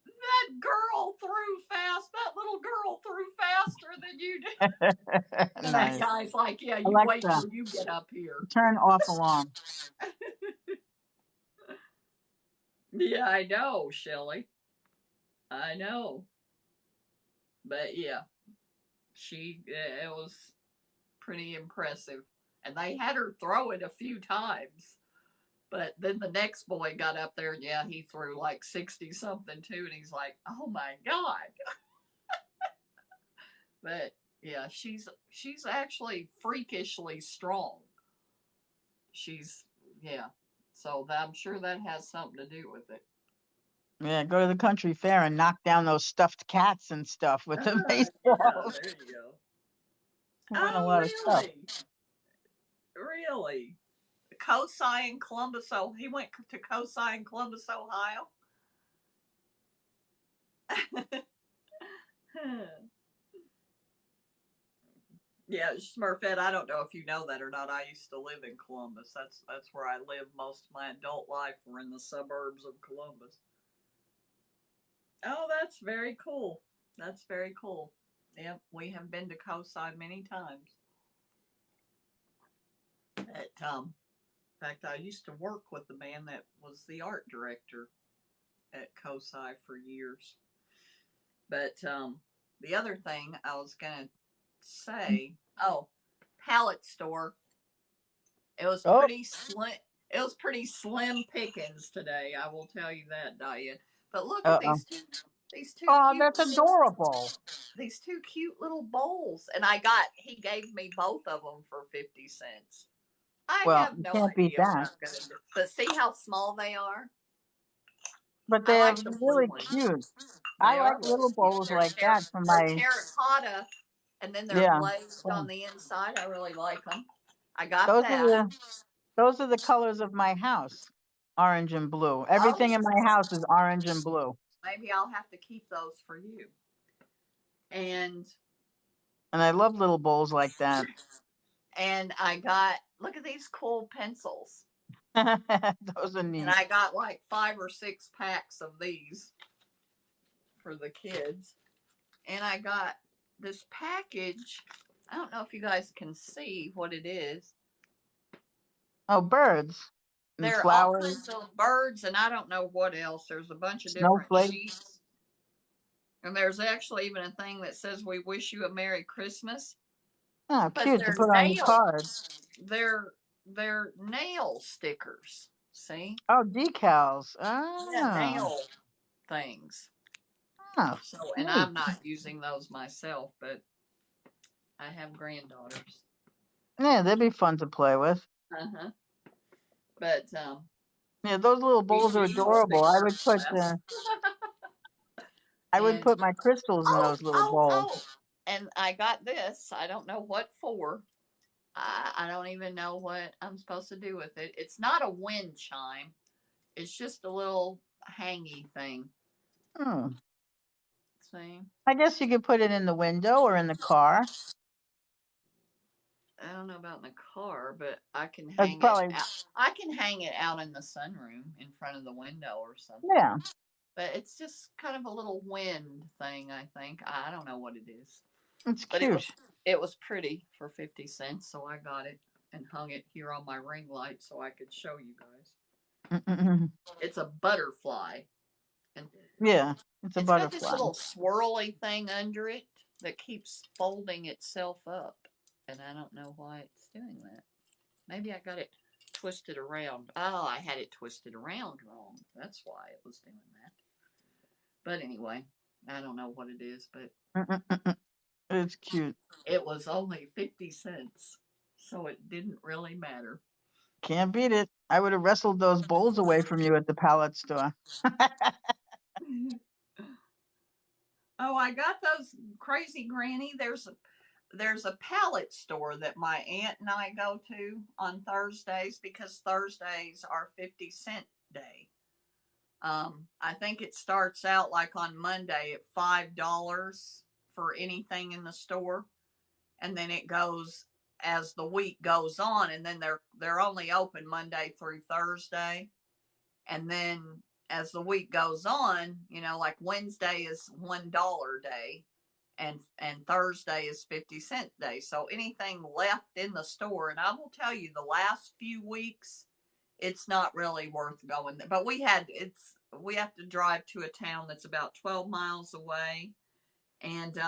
that girl threw fast. That little girl threw faster than you did. And that Nice. guy's like, yeah, you wait Alexa, till you get up here. turn off alarm. Yeah, I know, Shelly. I know. But yeah, it was pretty impressive. And they had her throw it a few times. But then the next boy got up there and yeah, he threw like 60 something too. And he's like, oh my God. But yeah, she's actually freakishly strong. She's, yeah. So I'm sure that has something to do with it. Yeah, go to the country fair and knock down those stuffed cats and stuff with the Yeah, baseballs. there you go. Win a Oh, lot of stuff. really? Really? Cosi in Columbus, oh, he went to Cosi in Columbus, Ohio. Yeah, Smurfette. I don't know if you know that or not. I used to live in Columbus. That's where I lived most of my adult life. We're in the suburbs of Columbus. Oh, that's very cool. That's very cool. Yep, we have been to Cosi many times. In fact, I used to work with the man that was the art director at Cosi for years. But the other thing I was gonna say, oh, pallet store. It was Oh, pretty slim. It was pretty slim pickings today. I will tell you that, Diane. But look at uh-oh. these two Oh, cute that's adorable. these two cute little bowls, and he gave me both of them for 50 cents. I Well, have you no can't beat idea what that. I'm gonna do. But see how small they are. But I they're like the blue really ones. cute. I They are like really little cute. bowls like that for They're my, terracotta, and then they're yeah. glazed Well, on the inside. I really like them. I got those are that. the colors of my house. Orange and blue. Oh, Everything in my house is orange and blue. maybe I'll have to keep those for you. And And I love little bowls like that. I got, look at these cool pencils. Those are And neat. I got like 5 or 6 packs of these for the kids. And I got this package. I don't know if you guys can see what it is. Oh, birds and There are all flowers, kinds of birds, and I don't know what else. There's a bunch of different snowflakes. sheets. And there's actually even a thing that says, we wish you a Merry Christmas. Oh, But cute to put on your card. they're nail stickers. See? Oh, decals. Yeah, Ah, nail things. oh, So, and neat. I'm not using those myself, but I have granddaughters. Yeah, they'd be fun to play with. Uh-huh. But Yeah, those little bowls these are needle adorable. stickers are left. I would And put my crystals in those little bowls. and I got this. I don't know what for. I don't even know what I'm supposed to do with it. It's not a wind chime. It's just a little hangy thing. Hmm. See? I guess you could put it in the window or in the car. I don't know about in the car, but I can That's hang it probably, out. I can hang it out in the sunroom in front of the window or something. yeah, But it's just kind of a little wind thing, I think. I don't know what it is. it's But cute. it was pretty for 50 cents, so I got it and hung it here on my ring light so I could show you guys. It's a butterfly. And Yeah, it's a it's got this butterfly. little swirly thing under it that keeps folding itself up. And I don't know why it's doing that. Maybe I got it twisted around. Oh, I had it twisted around wrong. That's why it was doing that. But anyway, I don't know what it is, but It's cute. it was only 50 cents. So it didn't really matter. Can't beat it. I would have wrestled those bowls away from you at the pallet store. Oh, I got those crazy granny. There's a pallet store that my aunt and I go to on Thursdays because Thursdays are 50-cent day. I think it starts out like on Monday at $5 for anything in the store, and then it goes as the week goes on, and then they're only open Monday through Thursday, and then as the week goes on, like Wednesday is $1 day, and Thursday is 50-cent day. So anything left in the store, and I will tell you, the last few weeks, it's not really worth going there. But we have to drive to a town that's about 12 miles away, and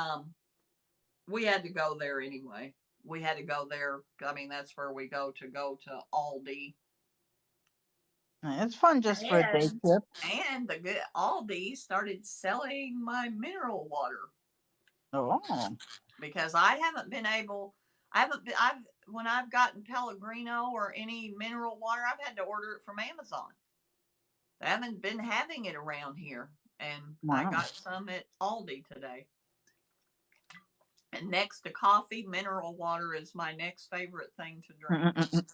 we had to go there anyway. We had to go there. I mean, that's where we go to Aldi. It's fun just for a day And trip. and the good Aldi started selling my mineral water Oh, because I haven't been able. I haven't been. I've when I've gotten Pellegrino or any mineral water, I've had to order it from Amazon. They haven't been having it around here, and I wow. got some at Aldi today. And next to coffee, mineral water is my next favorite thing to drink.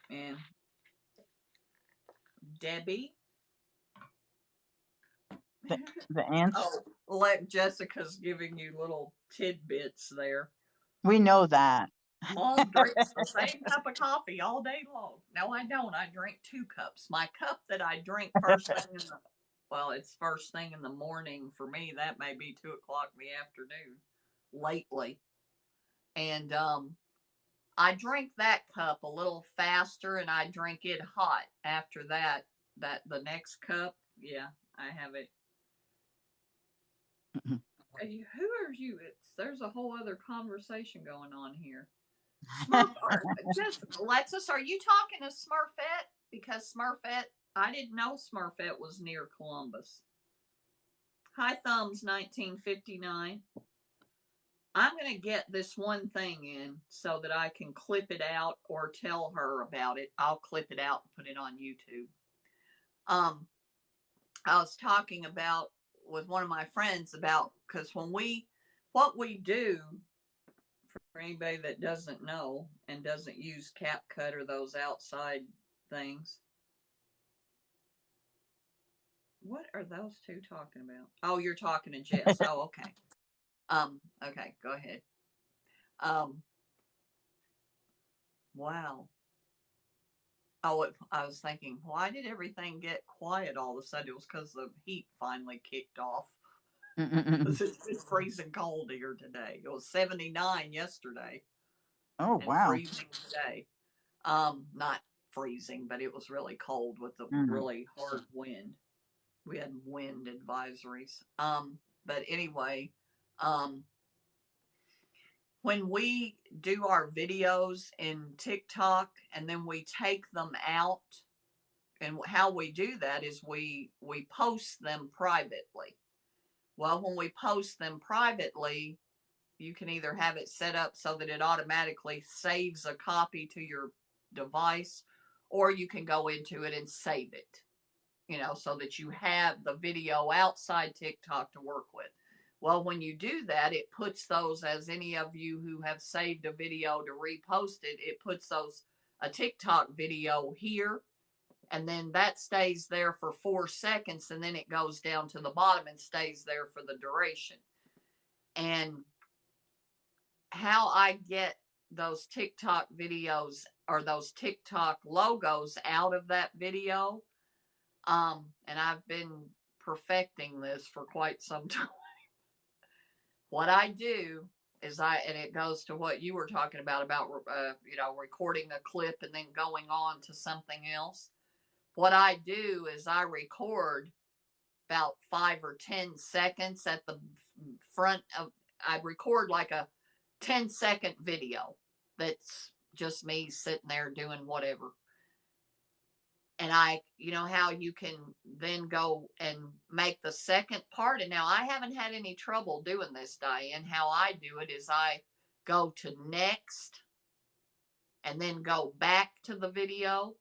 And Debbie, The, the ants. oh, let Jessica's giving you little tidbits there. We know that. Mom drinks the same cup of coffee all day long. No, I don't. I drink 2 cups. My cup that I drink first thing it's first thing in the morning for me. That may be 2 o'clock in the afternoon lately. And I drink that cup a little faster and I drink it hot after that. That the next cup, yeah, I have it. Hey, who are you? There's a whole other conversation going on here. Smurf, just Alexis, are you talking to Smurfette? Because Smurfette, I didn't know Smurfette was near Columbus. Hi, Thumbs 1959. I'm going to get this one thing in so that I can clip it out or tell her about it. I'll clip it out and put it on YouTube. I was talking about with one of my friends about because what we do for anybody that doesn't know and doesn't use CapCut or those outside things. What are those two talking about? Oh, you're talking to Jess. Oh, okay. Okay, go ahead. Wow. Oh, I was thinking, why did everything get quiet all of a sudden? It was because the heat finally kicked off. Because it's been freezing cold here today. It was 79 yesterday. Oh, and wow. freezing today. Not freezing, but it was really cold with the really hard wind. We had wind advisories. But anyway, when we do our videos in TikTok and then we take them out, and how we do that is we post them privately. Well, when we post them privately, you can either have it set up so that it automatically saves a copy to your device, or you can go into it and save it, so that you have the video outside TikTok to work with. Well, when you do that, it puts those, as any of you who have saved a video to repost it, it puts a TikTok video here, and then that stays there for 4 seconds, and then it goes down to the bottom and stays there for the duration. And how I get those TikTok videos or those TikTok logos out of that video, and I've been perfecting this for quite some time. What I do is and it goes to what you were talking about recording a clip and then going on to something else. What I do is I record about 5 or 10 seconds at the front of, I record like a 10-second video that's just me sitting there doing whatever. And you know how you can then go and make the second part. And now I haven't had any trouble doing this, Diane. How I do it is I go to next and then go back to the video,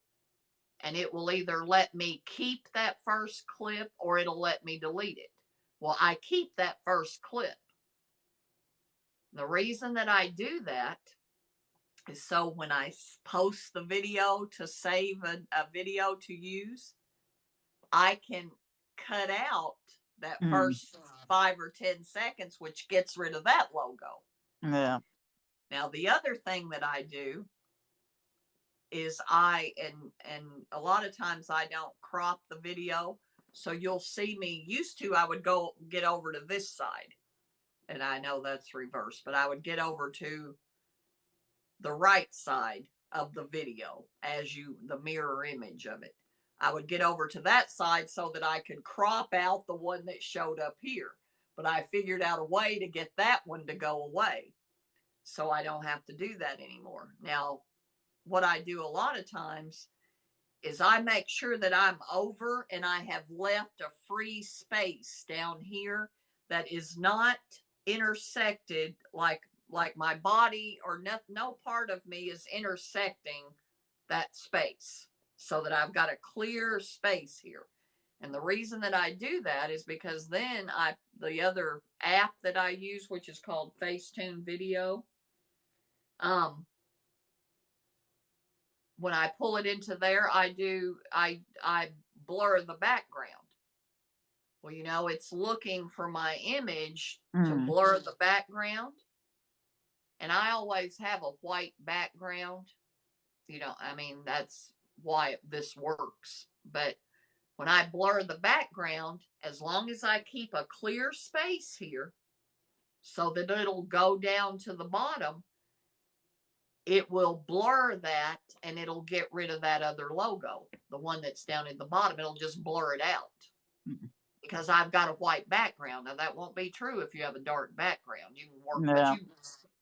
and it will either let me keep that first clip or it'll let me delete it. Well, I keep that first clip. The reason that I do that is so when I post the video to save a video to use, I can cut out that first 5 or 10 seconds, which gets rid of that logo. Yeah. Now, the other thing that I do is and a lot of times I don't crop the video. So you'll see me I would go get over to this side. And I know that's reverse, but I would get over to the right side of the video the mirror image of it. I would get over to that side so that I could crop out the one that showed up here. But I figured out a way to get that one to go away, so I don't have to do that anymore. Now, what I do a lot of times is I make sure that I'm over and I have left a free space down here that is not intersected, like my body or no part of me is intersecting that space, so that I've got a clear space here. And the reason that I do that is because then the other app that I use, which is called Facetune Video, when I pull it into there, I blur the background. Well, you know, it's looking for my image to blur the background. And I always have a white background. You know, I mean, that's why this works. But when I blur the background, as long as I keep a clear space here so that it'll go down to the bottom, it will blur that and it'll get rid of that other logo, the one that's down in the bottom. It'll just blur it out because I've got a white background. Now, that won't be true if you have a dark background. You can work, but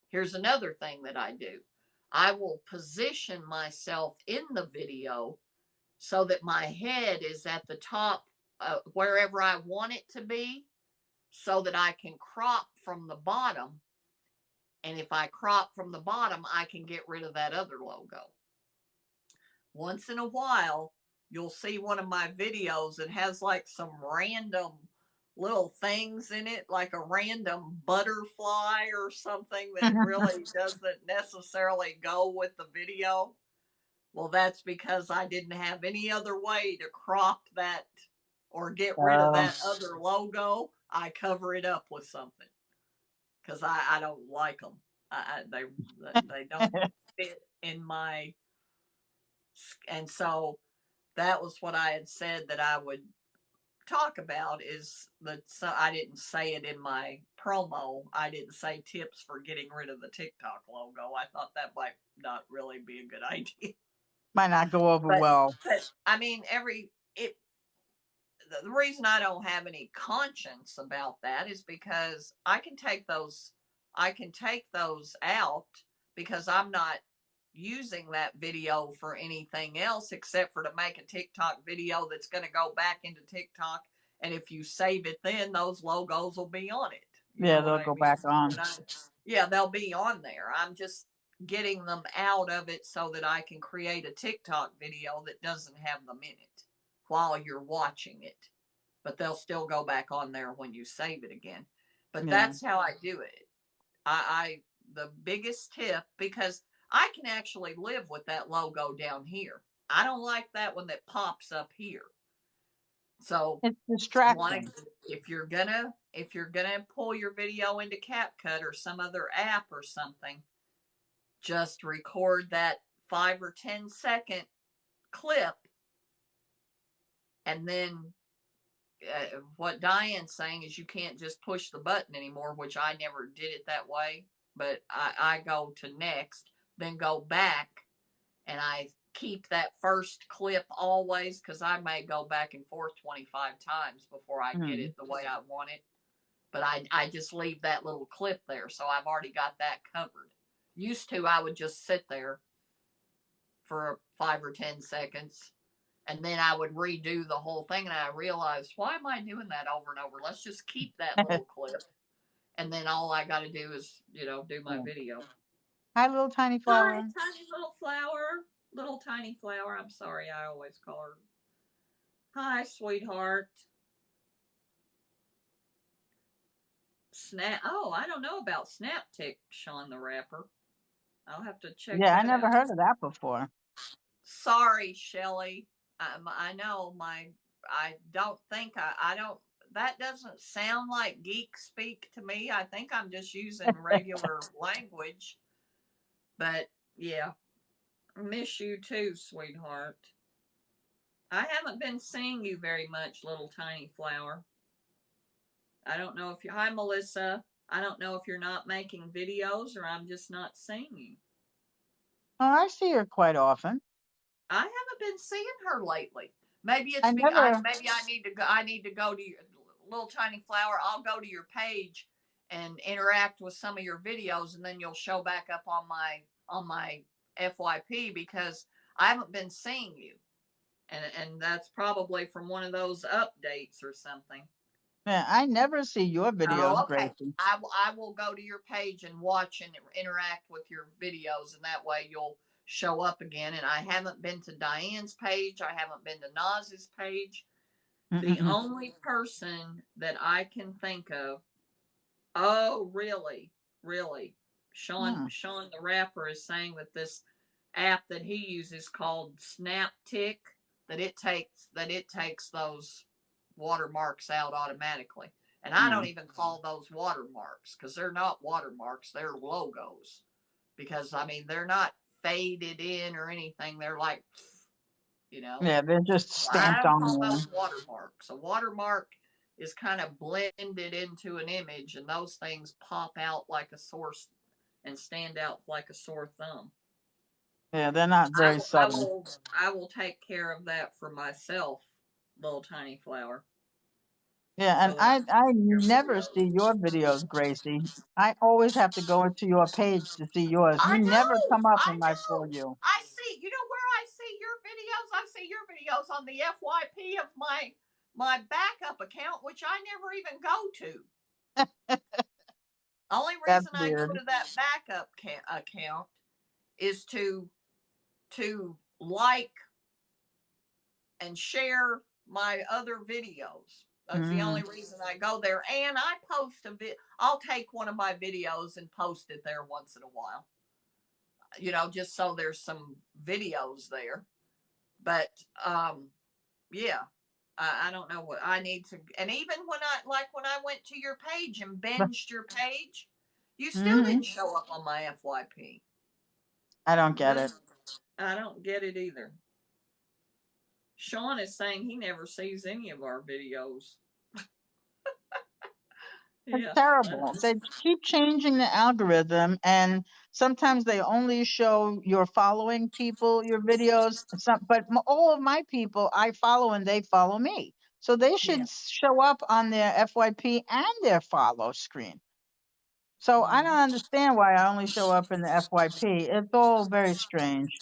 here's another thing that I do. I will position myself in the video so that my head is at the top, wherever I want it to be, so that I can crop from the bottom. And if I crop from the bottom, I can get rid of that other logo. Once in a while, you'll see one of my videos that has like some random little things in it, like a random butterfly or something that really doesn't necessarily go with the video. Well, that's because I didn't have any other way to crop that or get rid of that other logo. I cover it up with something because I don't like them. They don't fit in my, and so that was what I had said that I would talk about, is that, so I didn't say it in my promo. I didn't say tips for getting rid of the TikTok logo. I thought that might not really be a good idea. Might not go over well. But I mean, the reason I don't have any conscience about that is because I can take those out, because I'm not using that video for anything else except for to make a TikTok video that's going to go back into TikTok. And if you save it, then those logos will be on it. They'll go back on. They'll be on there. I'm just getting them out of it so that I can create a TikTok video that doesn't have them in it while you're watching it. But they'll still go back on there when you save it again. But that's how I do it. The biggest tip, because I can actually live with that logo down here. I don't like that one that pops up here. So it's distracting. If you're gonna pull your video into CapCut or some other app or something, just record that 5 or 10 second clip, and then what Diane's saying is you can't just push the button anymore, which I never did it that way. But I go to next, then go back, and I keep that first clip always, because I may go back and forth 25 times before I get Mm. it the way I want it. But I just leave that little clip there, so I've already got that covered. Used to, I would just sit there for 5 or 10 seconds, and then I would redo the whole thing, and I realized, why am I doing that over and over? Let's just keep that little clip, and then all I got to do is, do my Yeah. video. Hi, little tiny Hi, flower. tiny little flower. Little tiny flower. I'm sorry, I always call her. Hi, sweetheart. Snap. Oh, I don't know about Snaptic, Sean the Rapper. I'll have to check Yeah, I that never out. heard of that before. Sorry, Shelly. I know my. I don't think I don't. That doesn't sound like geek speak to me. I think I'm just using regular language. But yeah, miss you too, sweetheart. I haven't been seeing you very much, little tiny flower. I don't know if you. Hi, Melissa. I don't know if you're not making videos or I'm just not seeing you. Oh, I see her quite often. I haven't been seeing her lately. Maybe I it's because never. maybe I need to go. I need to go to your little tiny flower. I'll go to your page and interact with some of your videos, and then you'll show back up on my FYP because I haven't been seeing you, and that's probably from one of those updates or something. Yeah, I never see your videos, Oh, okay. Gracie. I will go to your page and watch and interact with your videos, and that way you'll show up again. And I haven't been to Diane's page. I haven't been to Naz's page. The Mm-mm-mm. only person that I can think of. Oh, really, really. Hmm. Sean the Rapper is saying that this app that he uses called Snaptic, that it takes those watermarks out automatically. And I don't Mm. even call those watermarks because they're not watermarks, they're logos. Because I mean they're not faded in or anything. They're like, you know. Yeah, they're just So I stamped don't on call there. those watermarks. A watermark is kind of blended into an image, and those things pop out like a sore and stand out like a sore thumb. Yeah, they're not I very will, I subtle. will, I will take care of that for myself, little tiny flower, Yeah, and so that I can I see your never see videos. your videos, Gracie. I always have to go into your page to see yours. You I never know, come up I in my For know. You. I see. You know where I see your videos? I see your videos on the FYP of my backup account, which I never even go to. Only That's reason I go weird. to that backup account is to like and share my other videos. That's the only Mm. reason I go there. And I post I'll take one of my videos and post it there once in a while. Just so there's some videos there. But yeah, I don't know what I need to. And even when I went to your page and binged your page, you still Mm-hmm. didn't show up on my FYP. I don't get it. I don't get it either. Sean is saying he never sees any of our videos. It's Yeah. terrible. They keep changing the algorithm, and sometimes they only show your following people your videos. But all of my people I follow, and they follow me. So they Yeah. should show up on their FYP and their follow screen. So I don't Mm. understand why I only show up in the FYP. It's all very strange.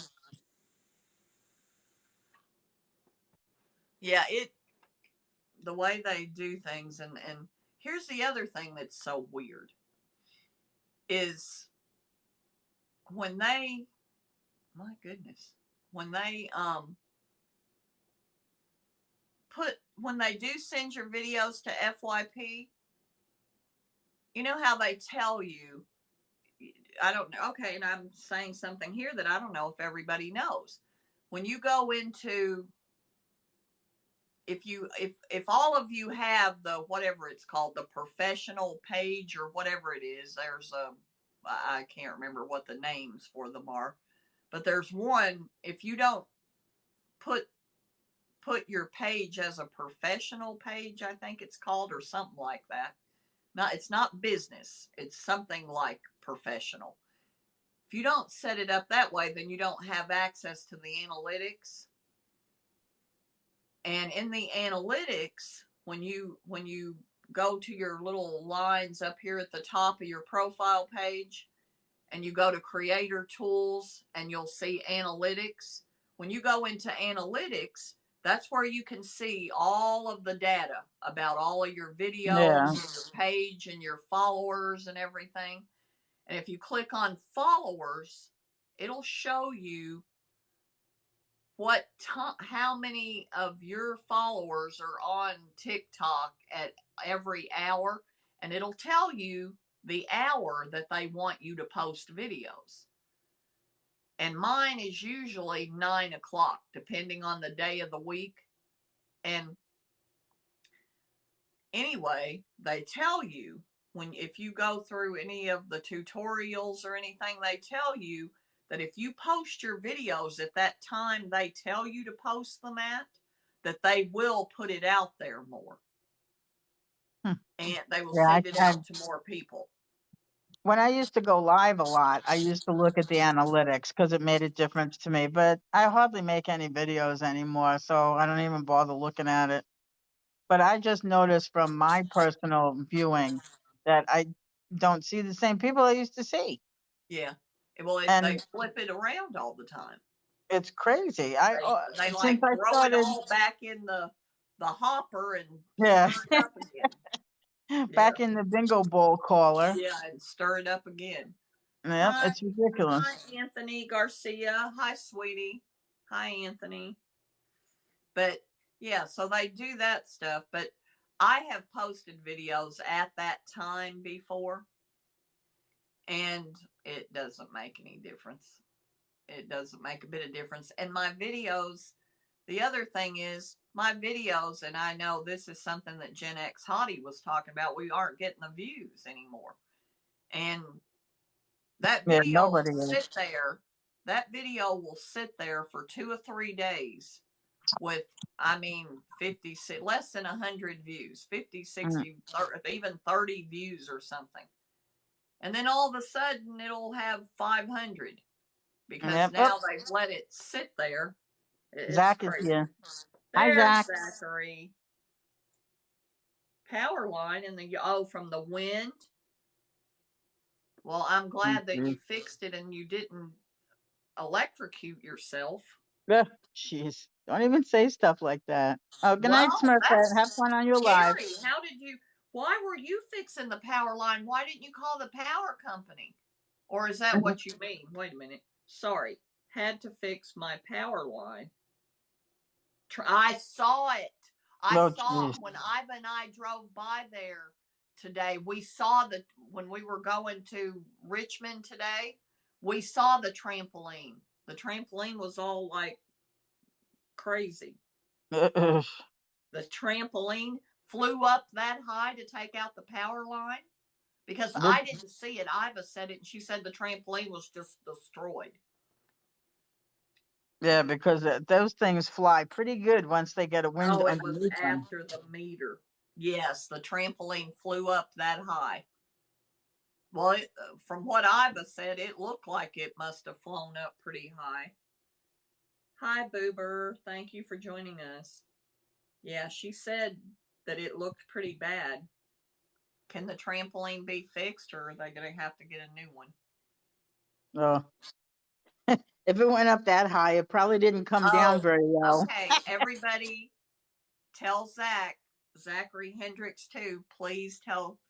Yeah, the way they do things, and here's the other thing that's so weird is when they my goodness, when they when they do send your videos to FYP, you know how they tell you, I don't know. Okay, and I'm saying something here that I don't know if everybody knows. When you go into, if all of you have the whatever it's called, the professional page or whatever it is, there's a, I can't remember what the names for them are, but there's one. If you don't put your page as a professional page, I think it's called, or something like that. It's not business. It's something like professional. If you don't set it up that way, then you don't have access to the analytics. And in the analytics, when you go to your little lines up here at the top of your profile page, and you go to creator tools and you'll see analytics. When you go into analytics, that's where you can see all of the data about all of your videos, Yeah. your page, and your followers and everything. And if you click on followers, it'll show you how many of your followers are on TikTok at every hour, and it'll tell you the hour that they want you to post videos. And mine is usually 9 o'clock, depending on the day of the week. And anyway, they tell you if you go through any of the tutorials or anything, they tell you that if you post your videos at that time they tell you to post them at, that they will put it out there more. And they will Yeah, send it out to more people. when I used to go live a lot, I used to look at the analytics because it made a difference to me. But I hardly make any videos anymore, so I don't even bother looking at it. But I just noticed from my personal viewing that I don't see the same people I used to see. Yeah. Well, they And flip it around all the time. it's crazy. They Since like I throw it started, all back in the hopper and yeah, stir it up again. Yeah. back in the bingo bowl caller. Yeah, and stir it up again. Yep, Hi, it's ridiculous. hi, Anthony Garcia. Hi, sweetie. Hi, Anthony. But yeah, so they do that stuff. But I have posted videos at that time before, and it doesn't make any difference. It doesn't make a bit of difference. And my videos, the other thing is my videos, and I know this is something that Gen X Hottie was talking about, we aren't getting the views anymore. And that Yeah, video will nobody is. sit there. That video will sit there for 2 or 3 days with, 50, less than 100 views, 50, 60, 30, even 30 views or something. And then all of a sudden it'll have 500 because Yep. now they've let it sit there. It's Zach is crazy. here. Hi, There's Zach. Zachary. Power line from the wind. Well, I'm glad that you fixed it and you didn't electrocute yourself. Jeez, don't even say stuff like that. Oh, good night, Well, Smurfette. Have fun on your live. How did you? Why were you fixing the power line? Why didn't you call the power company? Or is that what you mean? Wait a minute. Sorry, had to fix my power line. I saw it. I saw it when Iva and I drove by there today. We saw when we were going to Richmond today. We saw the trampoline. The trampoline was all like crazy. The trampoline flew up that high to take out the power line because I didn't see it. Iva said it, and she said the trampoline was just destroyed. Yeah, because those things fly pretty good once they get a wind underneath them. It was after the meter. Yes, the trampoline flew up that high. Well, from what Iva said, it looked like it must have flown up pretty high. Hi, Boober. Thank you for joining us. Yeah, she said that it looked pretty bad. Can the trampoline be fixed, or are they going to have to get a new one? Oh. If it went up that high, it probably didn't come down very well. Okay, everybody tell Zachary Hendricks too, please tell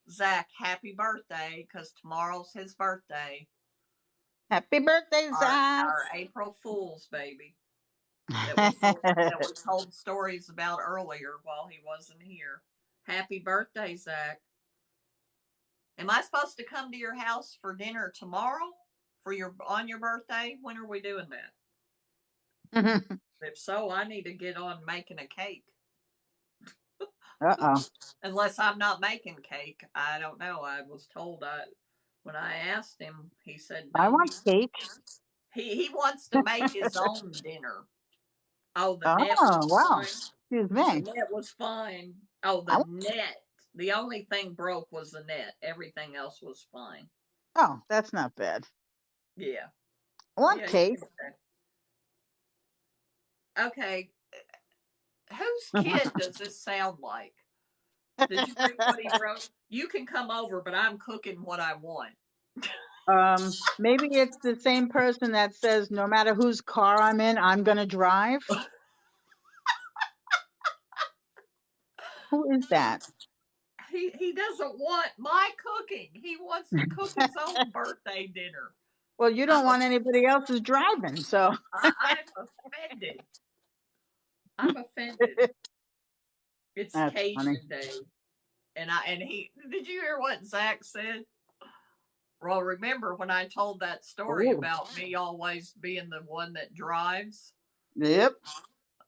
Zach happy birthday, because tomorrow's his birthday. Happy birthday, Zach! Our April Fool's baby that we told stories about earlier while he wasn't here. Happy birthday, Zach. Am I supposed to come to your house for dinner tomorrow on your birthday? When are we doing that? If so, I need to get on making a cake. Unless I'm not making cake. I don't know. I was told when I asked him, he said no. I want cake. He wants to make his own dinner. Oh, the net was wow. Fine. Excuse me. The net was fine. Oh, the net. The only thing broke was the net. Everything else was fine. Oh, that's not bad. Yeah. I want Yeah, you cake. can say. Okay, whose kid does this sound like? Did you read what he wrote? You can come over, but I'm cooking what I want. Maybe it's the same person that says no matter whose car I'm in, I'm gonna drive. Who is that? He doesn't want my cooking. He wants to cook his own birthday dinner. Well, you don't I'm want anybody else's driving, so I'm offended. I'm offended. It's that's funny. Cajun Day, and he did you hear what Zach said? Well, remember when I told that story Ooh. about me always being the one that drives, Yep.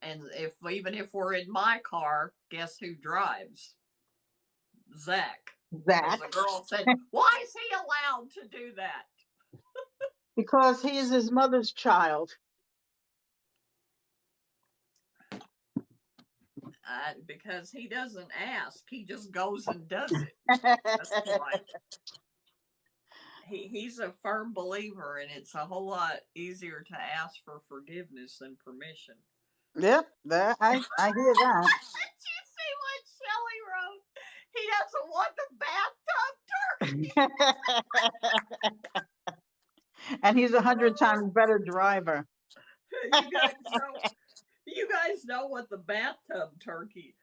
and if even if we're in my car, guess who drives? Zach. Because the Zach. girl said, "Why is he allowed to do that?" Because he is his mother's child. Because he doesn't ask, he just goes and does it. That's why. He's a firm believer, and it's a whole lot easier to ask for forgiveness than permission. Yep, that I hear that. Did you see what Shelley wrote? He doesn't want the And he's 100 bathtub. times better driver. You guys know what the bathtub turkey.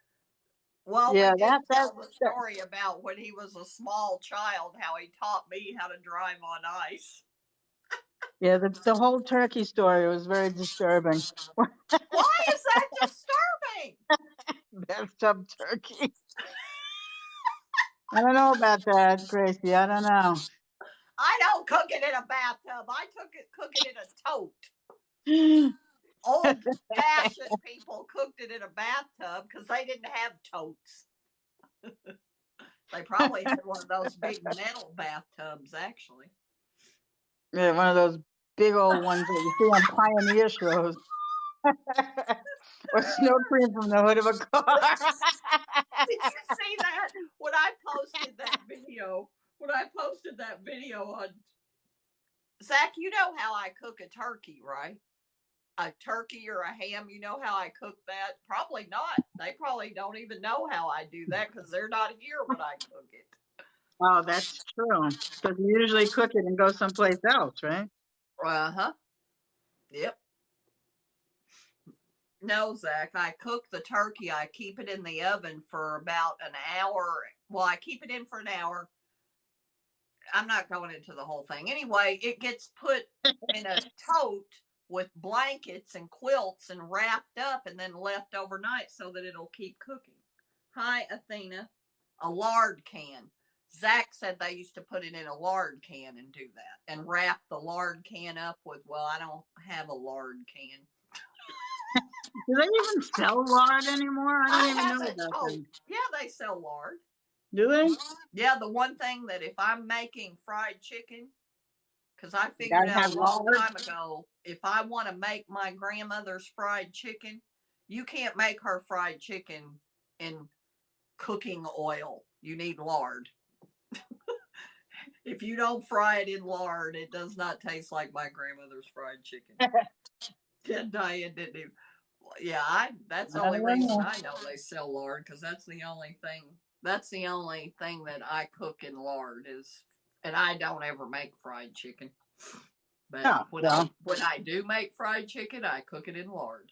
Well, we Yeah, did tell the that story about when he was a small child, how he taught me how to drive on ice. yeah, the whole turkey story was very disturbing. Why is that disturbing? Bathtub turkey. I don't know about that, Gracie. I don't know. I don't cook it in a bathtub. I cook it in a tote. Old fashioned people cooked it in a bathtub because they didn't have totes. They probably had one of those big metal bathtubs, actually. Yeah, one of those big old ones that you see on Pioneer shows. Or snow cream from the hood of a car. Did you see that when I posted that video? When I posted that video on Zach, you know how I cook a turkey, right? A turkey or a ham, you know how I cook that? Probably not. They probably don't even know how I do that because they're not here when I cook it. Oh, that's true. Because you usually cook it and go someplace else, right? Uh-huh. Yep. No, Zach, I cook the turkey. I keep it in the oven for about an hour. Well, I keep it in for an hour. I'm not going into the whole thing. Anyway, it gets put in a tote with blankets and quilts and wrapped up and then left overnight so that it'll keep cooking. Hi, Athena. A lard can. Zach said they used to put it in a lard can and do that and wrap the lard can up with, well, I don't have a lard can. Do they even sell lard anymore? I don't I even know haven't about told. them. Yeah, they sell lard. Do they? Yeah, the one thing that if I'm making fried chicken, because I You figured gotta out have a long lard. time ago, if I want to make my grandmother's fried chicken, you can't make her fried chicken in cooking oil. You need lard. If you don't fry it in lard, it does not taste like my grandmother's fried chicken. Diane didn't even. Yeah, that's the only reason I know they sell lard because that's the only thing. That's the only thing that I cook in lard is, and I don't ever make fried chicken. But Oh, well. when I do make fried chicken, I cook it in lard.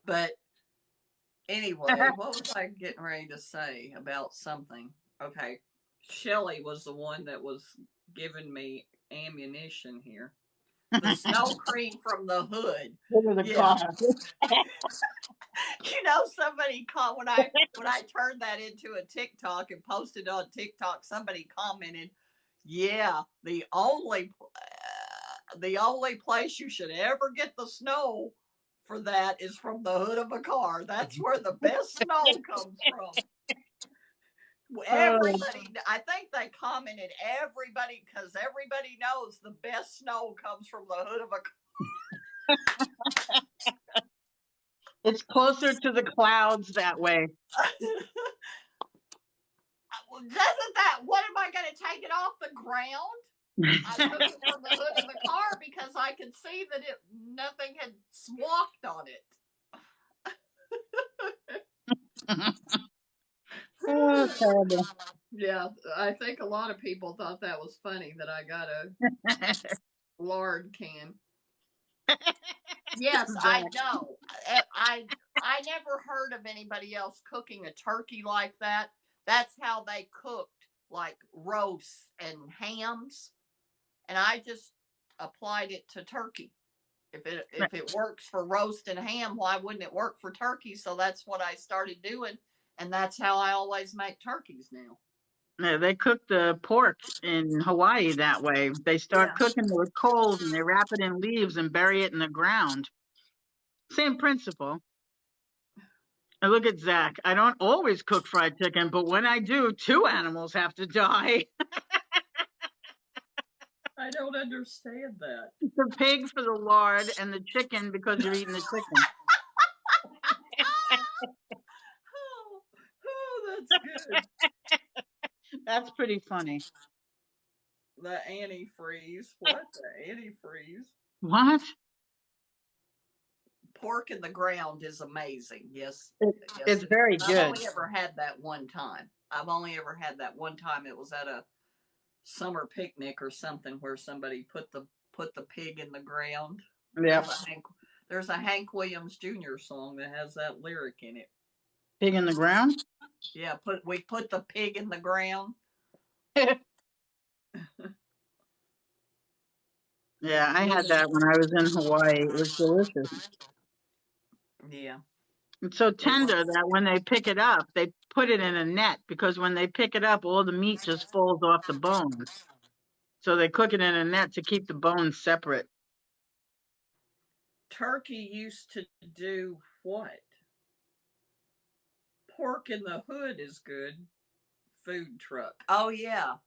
But anyway, what was I getting ready to say about something? Okay, Shelly was the one that was giving me ammunition here. The snow cream from the hood. Yeah. You know, somebody when I turned that into a TikTok and posted on TikTok, somebody commented, "Yeah, the only place you should ever get the snow for that is from the hood of a car. That's where the best snow comes from." Everybody, I think they commented everybody because everybody knows the best snow comes from the hood of a car. It's closer to the clouds that way. Doesn't that? What am I going to take it off the ground? I took it from the hood of the car because I could see that nothing had walked on it. Oh, terrible. Yeah, I think a lot of people thought that was funny that I got a lard can. Yes, I know. I never heard of anybody else cooking a turkey like that. That's how they cooked like roasts and hams, and I just applied it to turkey. If it works for roast and ham, why wouldn't it work for turkey? So that's what I started doing, and that's how I always make turkeys now. Yeah, they cook the pork in Hawaii that way. They start Yeah. cooking it with coals and they wrap it in leaves and bury it in the ground. Same principle. And look at Zach. I don't always cook fried chicken, but when I do, 2 animals have to die. I don't understand that. The pig for the lard and the chicken because you're eating the chicken. Oh, that's good. That's pretty funny. The antifreeze. What the antifreeze? What? Pork in the ground is amazing. Yes, It's very I've good. only ever had that one time. It was at a summer picnic or something where somebody put the pig in the ground. Yep. There's a Hank Williams Jr. song that has that lyric in it. Pig in the ground? Yeah, we put the pig in the ground. Yeah, I had that when I was in Hawaii. It was delicious. Yeah. It's so tender that when they pick it up, they put it in a net because when they pick it up, all the meat just falls off the bones. So they cook it in a net to keep the bones separate. Turkey used to do what? Pork in the hood is good. Food truck. Oh, yeah.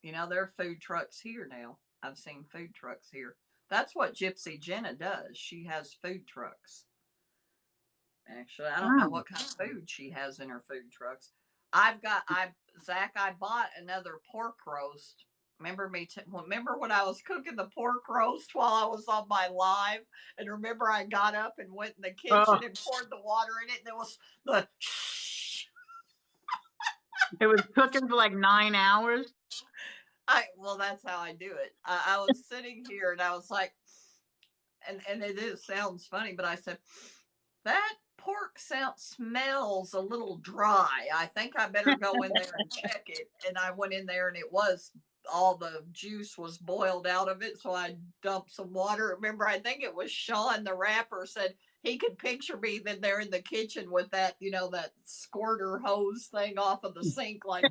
You know, there are food trucks here now. I've seen food trucks here. That's what Gypsy Jenna does. She has food trucks. Actually, I don't know what kind of food she has in her food trucks. Zach, I bought another pork roast. Remember when I was cooking the pork roast while I was on my live? And remember I got up and went in the kitchen and poured the water in it, and there was the It was cooking for like 9 hours. Well, that's how I do it. I was sitting here and I was like, and it sounds funny, but I said, that pork smells a little dry. I think I better go in there and check it. And I went in there and all the juice was boiled out of it. So I dumped some water. Remember, I think it was Sean, the rapper, said he could picture me then there in the kitchen with that, that squirter hose thing off of the sink, like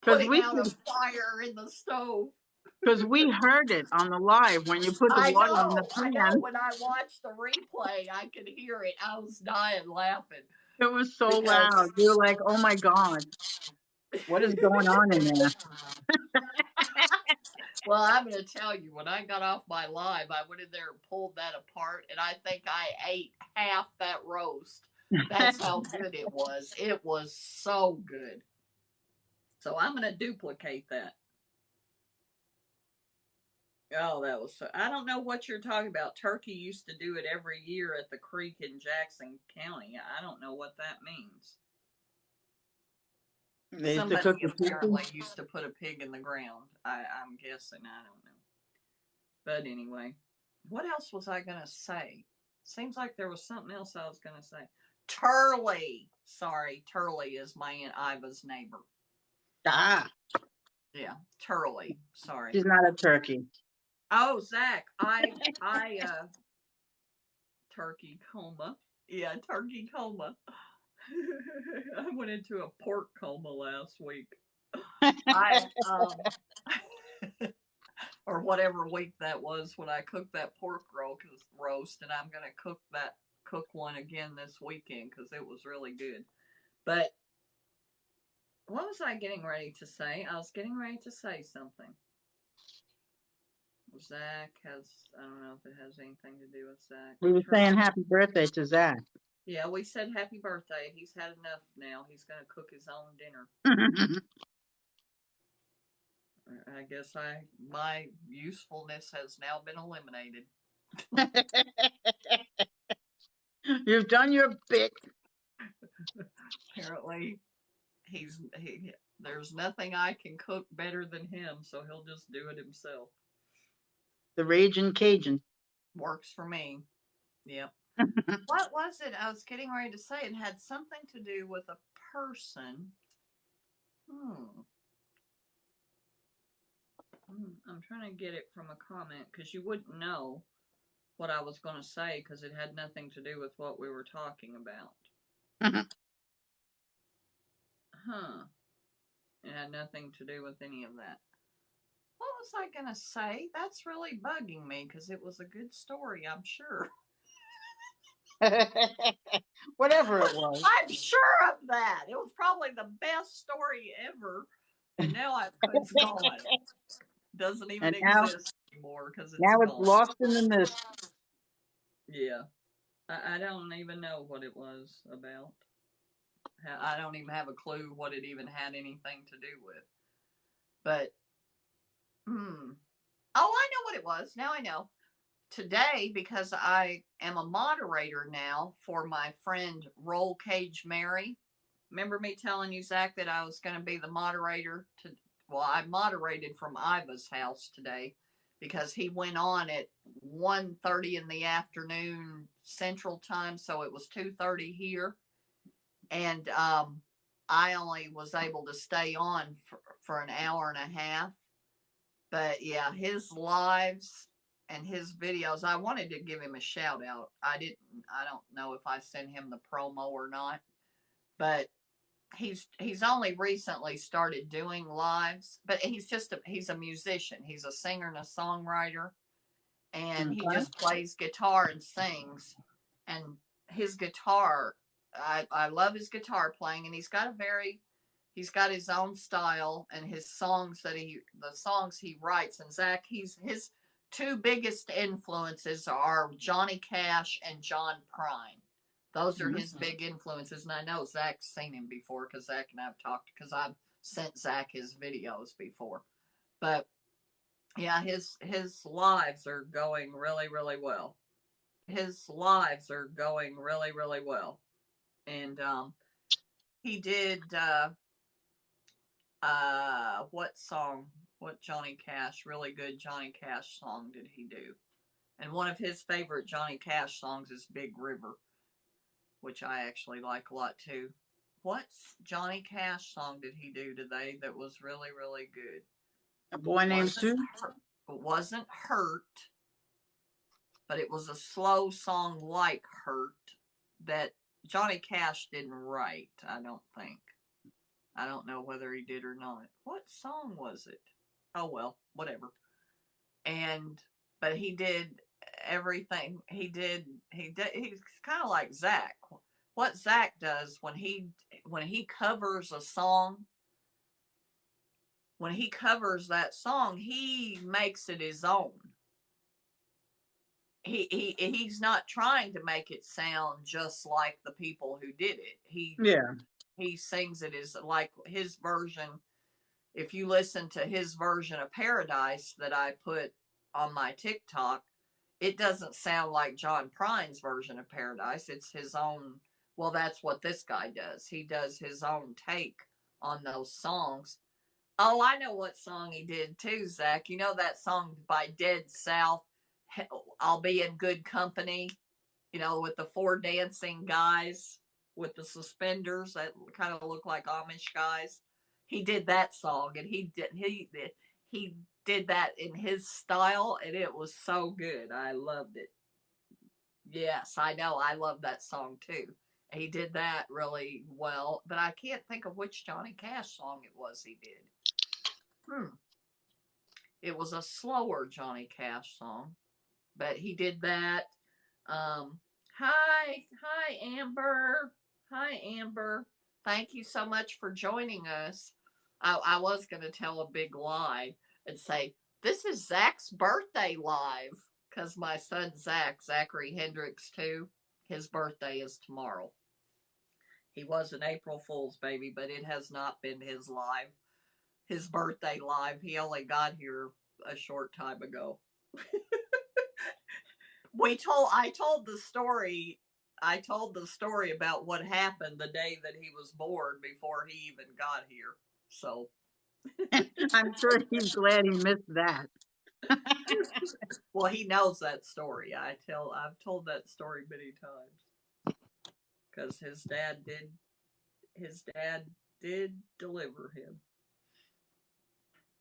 putting out a fire in the stove. Because we heard it on the live when you put the water in the pan. I know. When I watched the replay, I could hear it. I was dying laughing. It was so loud. You were like, oh my God, what is going on in there? Well, I'm going to tell you, when I got off my live, I went in there and pulled that apart, and I think I ate half that roast. That's how good it was. It was so good. So I'm going to duplicate that. Oh, that was so. I don't know what you're talking about. Turkey used to do it every year at the creek in Jackson County. I don't know what that means. Somebody apparently used to put a pig in the ground. I'm guessing. I don't know. But anyway, what else was I going to say? Seems like there was something else I was going to say. Turley. Sorry, Turley is my Aunt Iva's neighbor. Ah. Yeah, Turley. Sorry. She's not a turkey. Oh, Zach, turkey coma. Yeah, turkey coma. I went into a pork coma last week. Or whatever week that was when I cooked that pork roast, and I'm gonna cook one again this weekend because it was really good. But what was I getting ready to say? I was getting ready to say something. Zach I don't know if it has anything to do with Zach. We were saying happy birthday to Zach. Yeah, we said happy birthday. He's had enough now. He's going to cook his own dinner. I guess my usefulness has now been eliminated. You've done your bit. Apparently, there's nothing I can cook better than him, so he'll just do it himself. The Raging Cajun. Works for me. Yep. What was it I was getting ready to say? It had something to do with a person. I'm trying to get it from a comment because you wouldn't know what I was going to say because it had nothing to do with what we were talking about. It had nothing to do with any of that. What was I going to say? That's really bugging me because it was a good story, I'm sure. Whatever it was. I'm sure of that. It was probably the best story ever. And now it's gone. Doesn't even exist anymore because it's now gone. It's lost in the mist. Yeah. I don't even know what it was about. I don't even have a clue what it even had anything to do with. But, oh, I know what it was. Now I know. Today, because I am a moderator now for my friend Roll Cage Mary. Remember me telling you, Zach, that I was going to be the moderator? I moderated from Iva's house today because he went on at 1:30 in the afternoon Central Time, so it was 2:30 here. And I only was able to stay on for an hour and a half. But yeah, his lives and his videos, I wanted to give him a shout out. I don't know if I sent him the promo or not, but he's only recently started doing lives, but he's a musician. He's a singer and a songwriter, and he just plays guitar and sings. And his guitar, I love his guitar playing, and he's got his own style and the songs he writes. And Zach, his two biggest influences are Johnny Cash and John Prine. Those are his big influences, and I know Zach's seen him before because Zach and I've talked because I've sent Zach his videos before. But yeah, his lives are going really, really well. His lives are going really, really well, and he did what song? What Johnny Cash? Really good Johnny Cash song did he do? And one of his favorite Johnny Cash songs is Big River, which I actually like a lot too. What Johnny Cash song did he do today that was really, really good? A Boy Named Sue? It wasn't Hurt, but it was a slow song like Hurt that Johnny Cash didn't write, I don't think. I don't know whether he did or not. What song was it? Oh well, whatever. But he did everything. He's kind of like Zach. What Zach does when he covers a song, when he covers that song, he makes it his own. He's not trying to make it sound just like the people who did it. He sings it as like his version. If you listen to his version of Paradise that I put on my TikTok, it doesn't sound like John Prine's version of Paradise. It's his own. Well, that's what this guy does. He does his own take on those songs. Oh, I know what song he did too, Zach. You know that song by Dead South, I'll Be in Good Company, with the four dancing guys with the suspenders that kind of look like Amish guys. He did that song, and he did that in his style, and it was so good. I loved it. Yes, I know. I love that song too. He did that really well, but I can't think of which Johnny Cash song it was he did. It was a slower Johnny Cash song, but he did that. Hi, Amber. Hi, Amber. Thank you so much for joining us. I was going to tell a big lie and say, this is Zach's birthday live because my son Zachary Hendricks too, his birthday is tomorrow. He was an April Fool's baby, but it has not been his live. his birthday live. He only got here a short time ago. I told the story. I told the story about what happened the day that he was born before he even got here. So I'm sure he's glad he missed that. well, he knows that story. I've told that story many times because his dad did deliver him.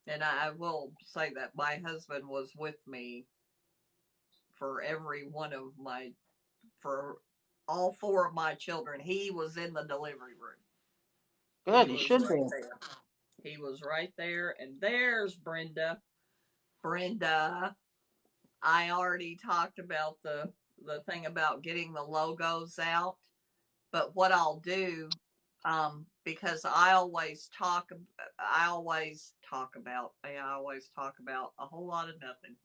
And I will say that my husband was with me for every one of my for all four of my children. He was in the delivery room. Good, He he was should right be. there. He was right there. And there's Brenda. Brenda, I already talked about the thing about getting the logos out. But what I'll do, because I always talk about a whole lot of nothing.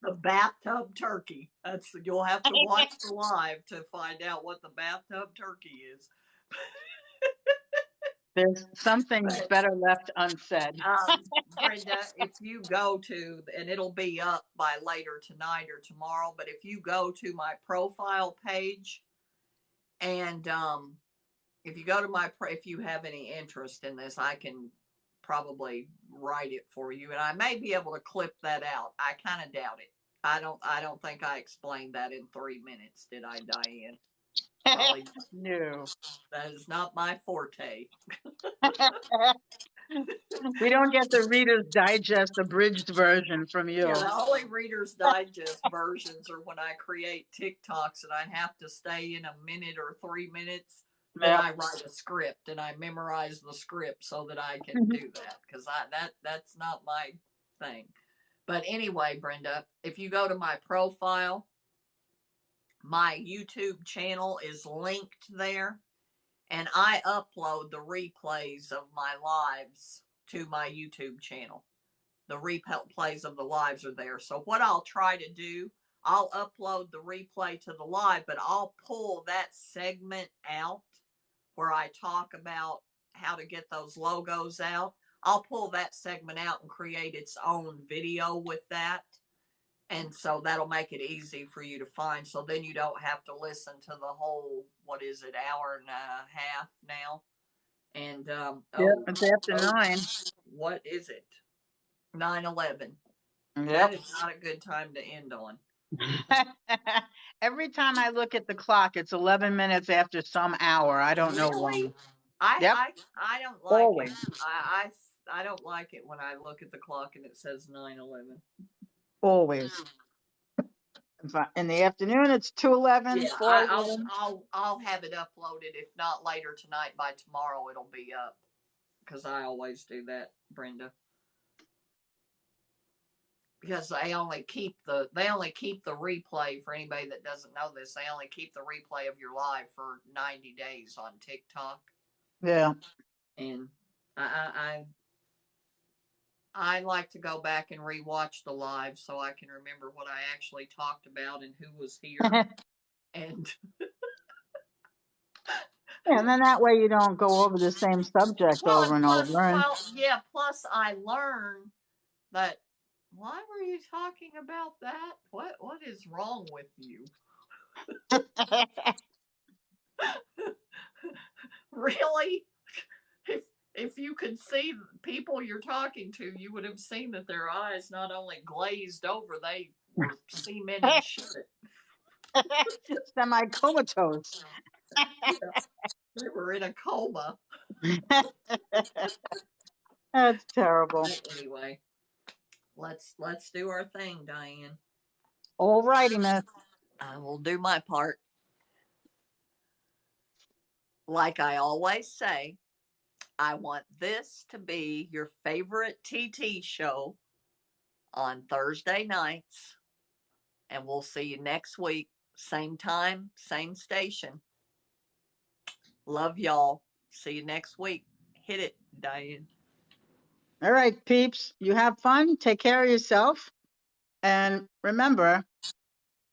The bathtub turkey. You'll have to watch the live to find out what the bathtub turkey is. There's something But, better left unsaid. Brenda, if you go to, and it'll be up by later tonight or tomorrow, but if you go to my profile page and if you go to if you have any interest in this, I can probably write it for you, and I may be able to clip that out. I kind of doubt it. I don't think I explained that in 3 minutes, did I, Diane? Probably. No. That is not my forte. We don't get the Reader's Digest abridged version from you. Yeah, the only Reader's Digest versions are when I create TikToks and I have to stay in a minute or 3 minutes. Then Yep. I write a script and I memorize the script so that I can do that because that's not my thing. But anyway, Brenda, if you go to my profile, my YouTube channel is linked there, and I upload the replays of my lives to my YouTube channel. The replays of the lives are there. So what I'll try to do, I'll upload the replay to the live, but I'll pull that segment out where I talk about how to get those logos out. I'll pull that segment out and create its own video with that. And so that'll make it easy for you to find. So then you don't have to listen to the whole, what is it, hour and a half now? And It's after 9. What is it? 9/11. Yep. That is not a good time to end on. Every time I look at the clock, it's 11 minutes after some hour. I don't know why. Yep. I don't like Always. it. I don't like it when I look at the clock and it says 9/11. Always. In the afternoon, it's 2:11, Yeah, 4:11. I'll have it uploaded. If not later tonight, by tomorrow it'll be up. Because I always do that, Brenda. Because they only keep the replay, for anybody that doesn't know this. They only keep the replay of your live for 90 days on TikTok. Yeah. And I like to go back and rewatch the live so I can remember what I actually talked about and who was here. And and then that way you don't go over the same subject over and over. Plus I learn that, why were you talking about that? What is wrong with you? Really? If you could see the people you're talking to, you would have seen that their eyes not only glazed over, they were cemented shut. Semi-comatose. They were in a coma. That's terrible. Anyway, let's do our thing, Diane. All righty, miss. I will do my part. Like I always say, I want this to be your favorite TT show on Thursday nights. And we'll see you next week. Same time, same station. Love y'all. See you next week. Hit it, Diane. All right, peeps. You have fun. Take care of yourself. And remember,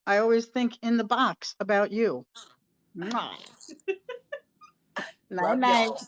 I always think in the box about you. Night, Love night. y'all.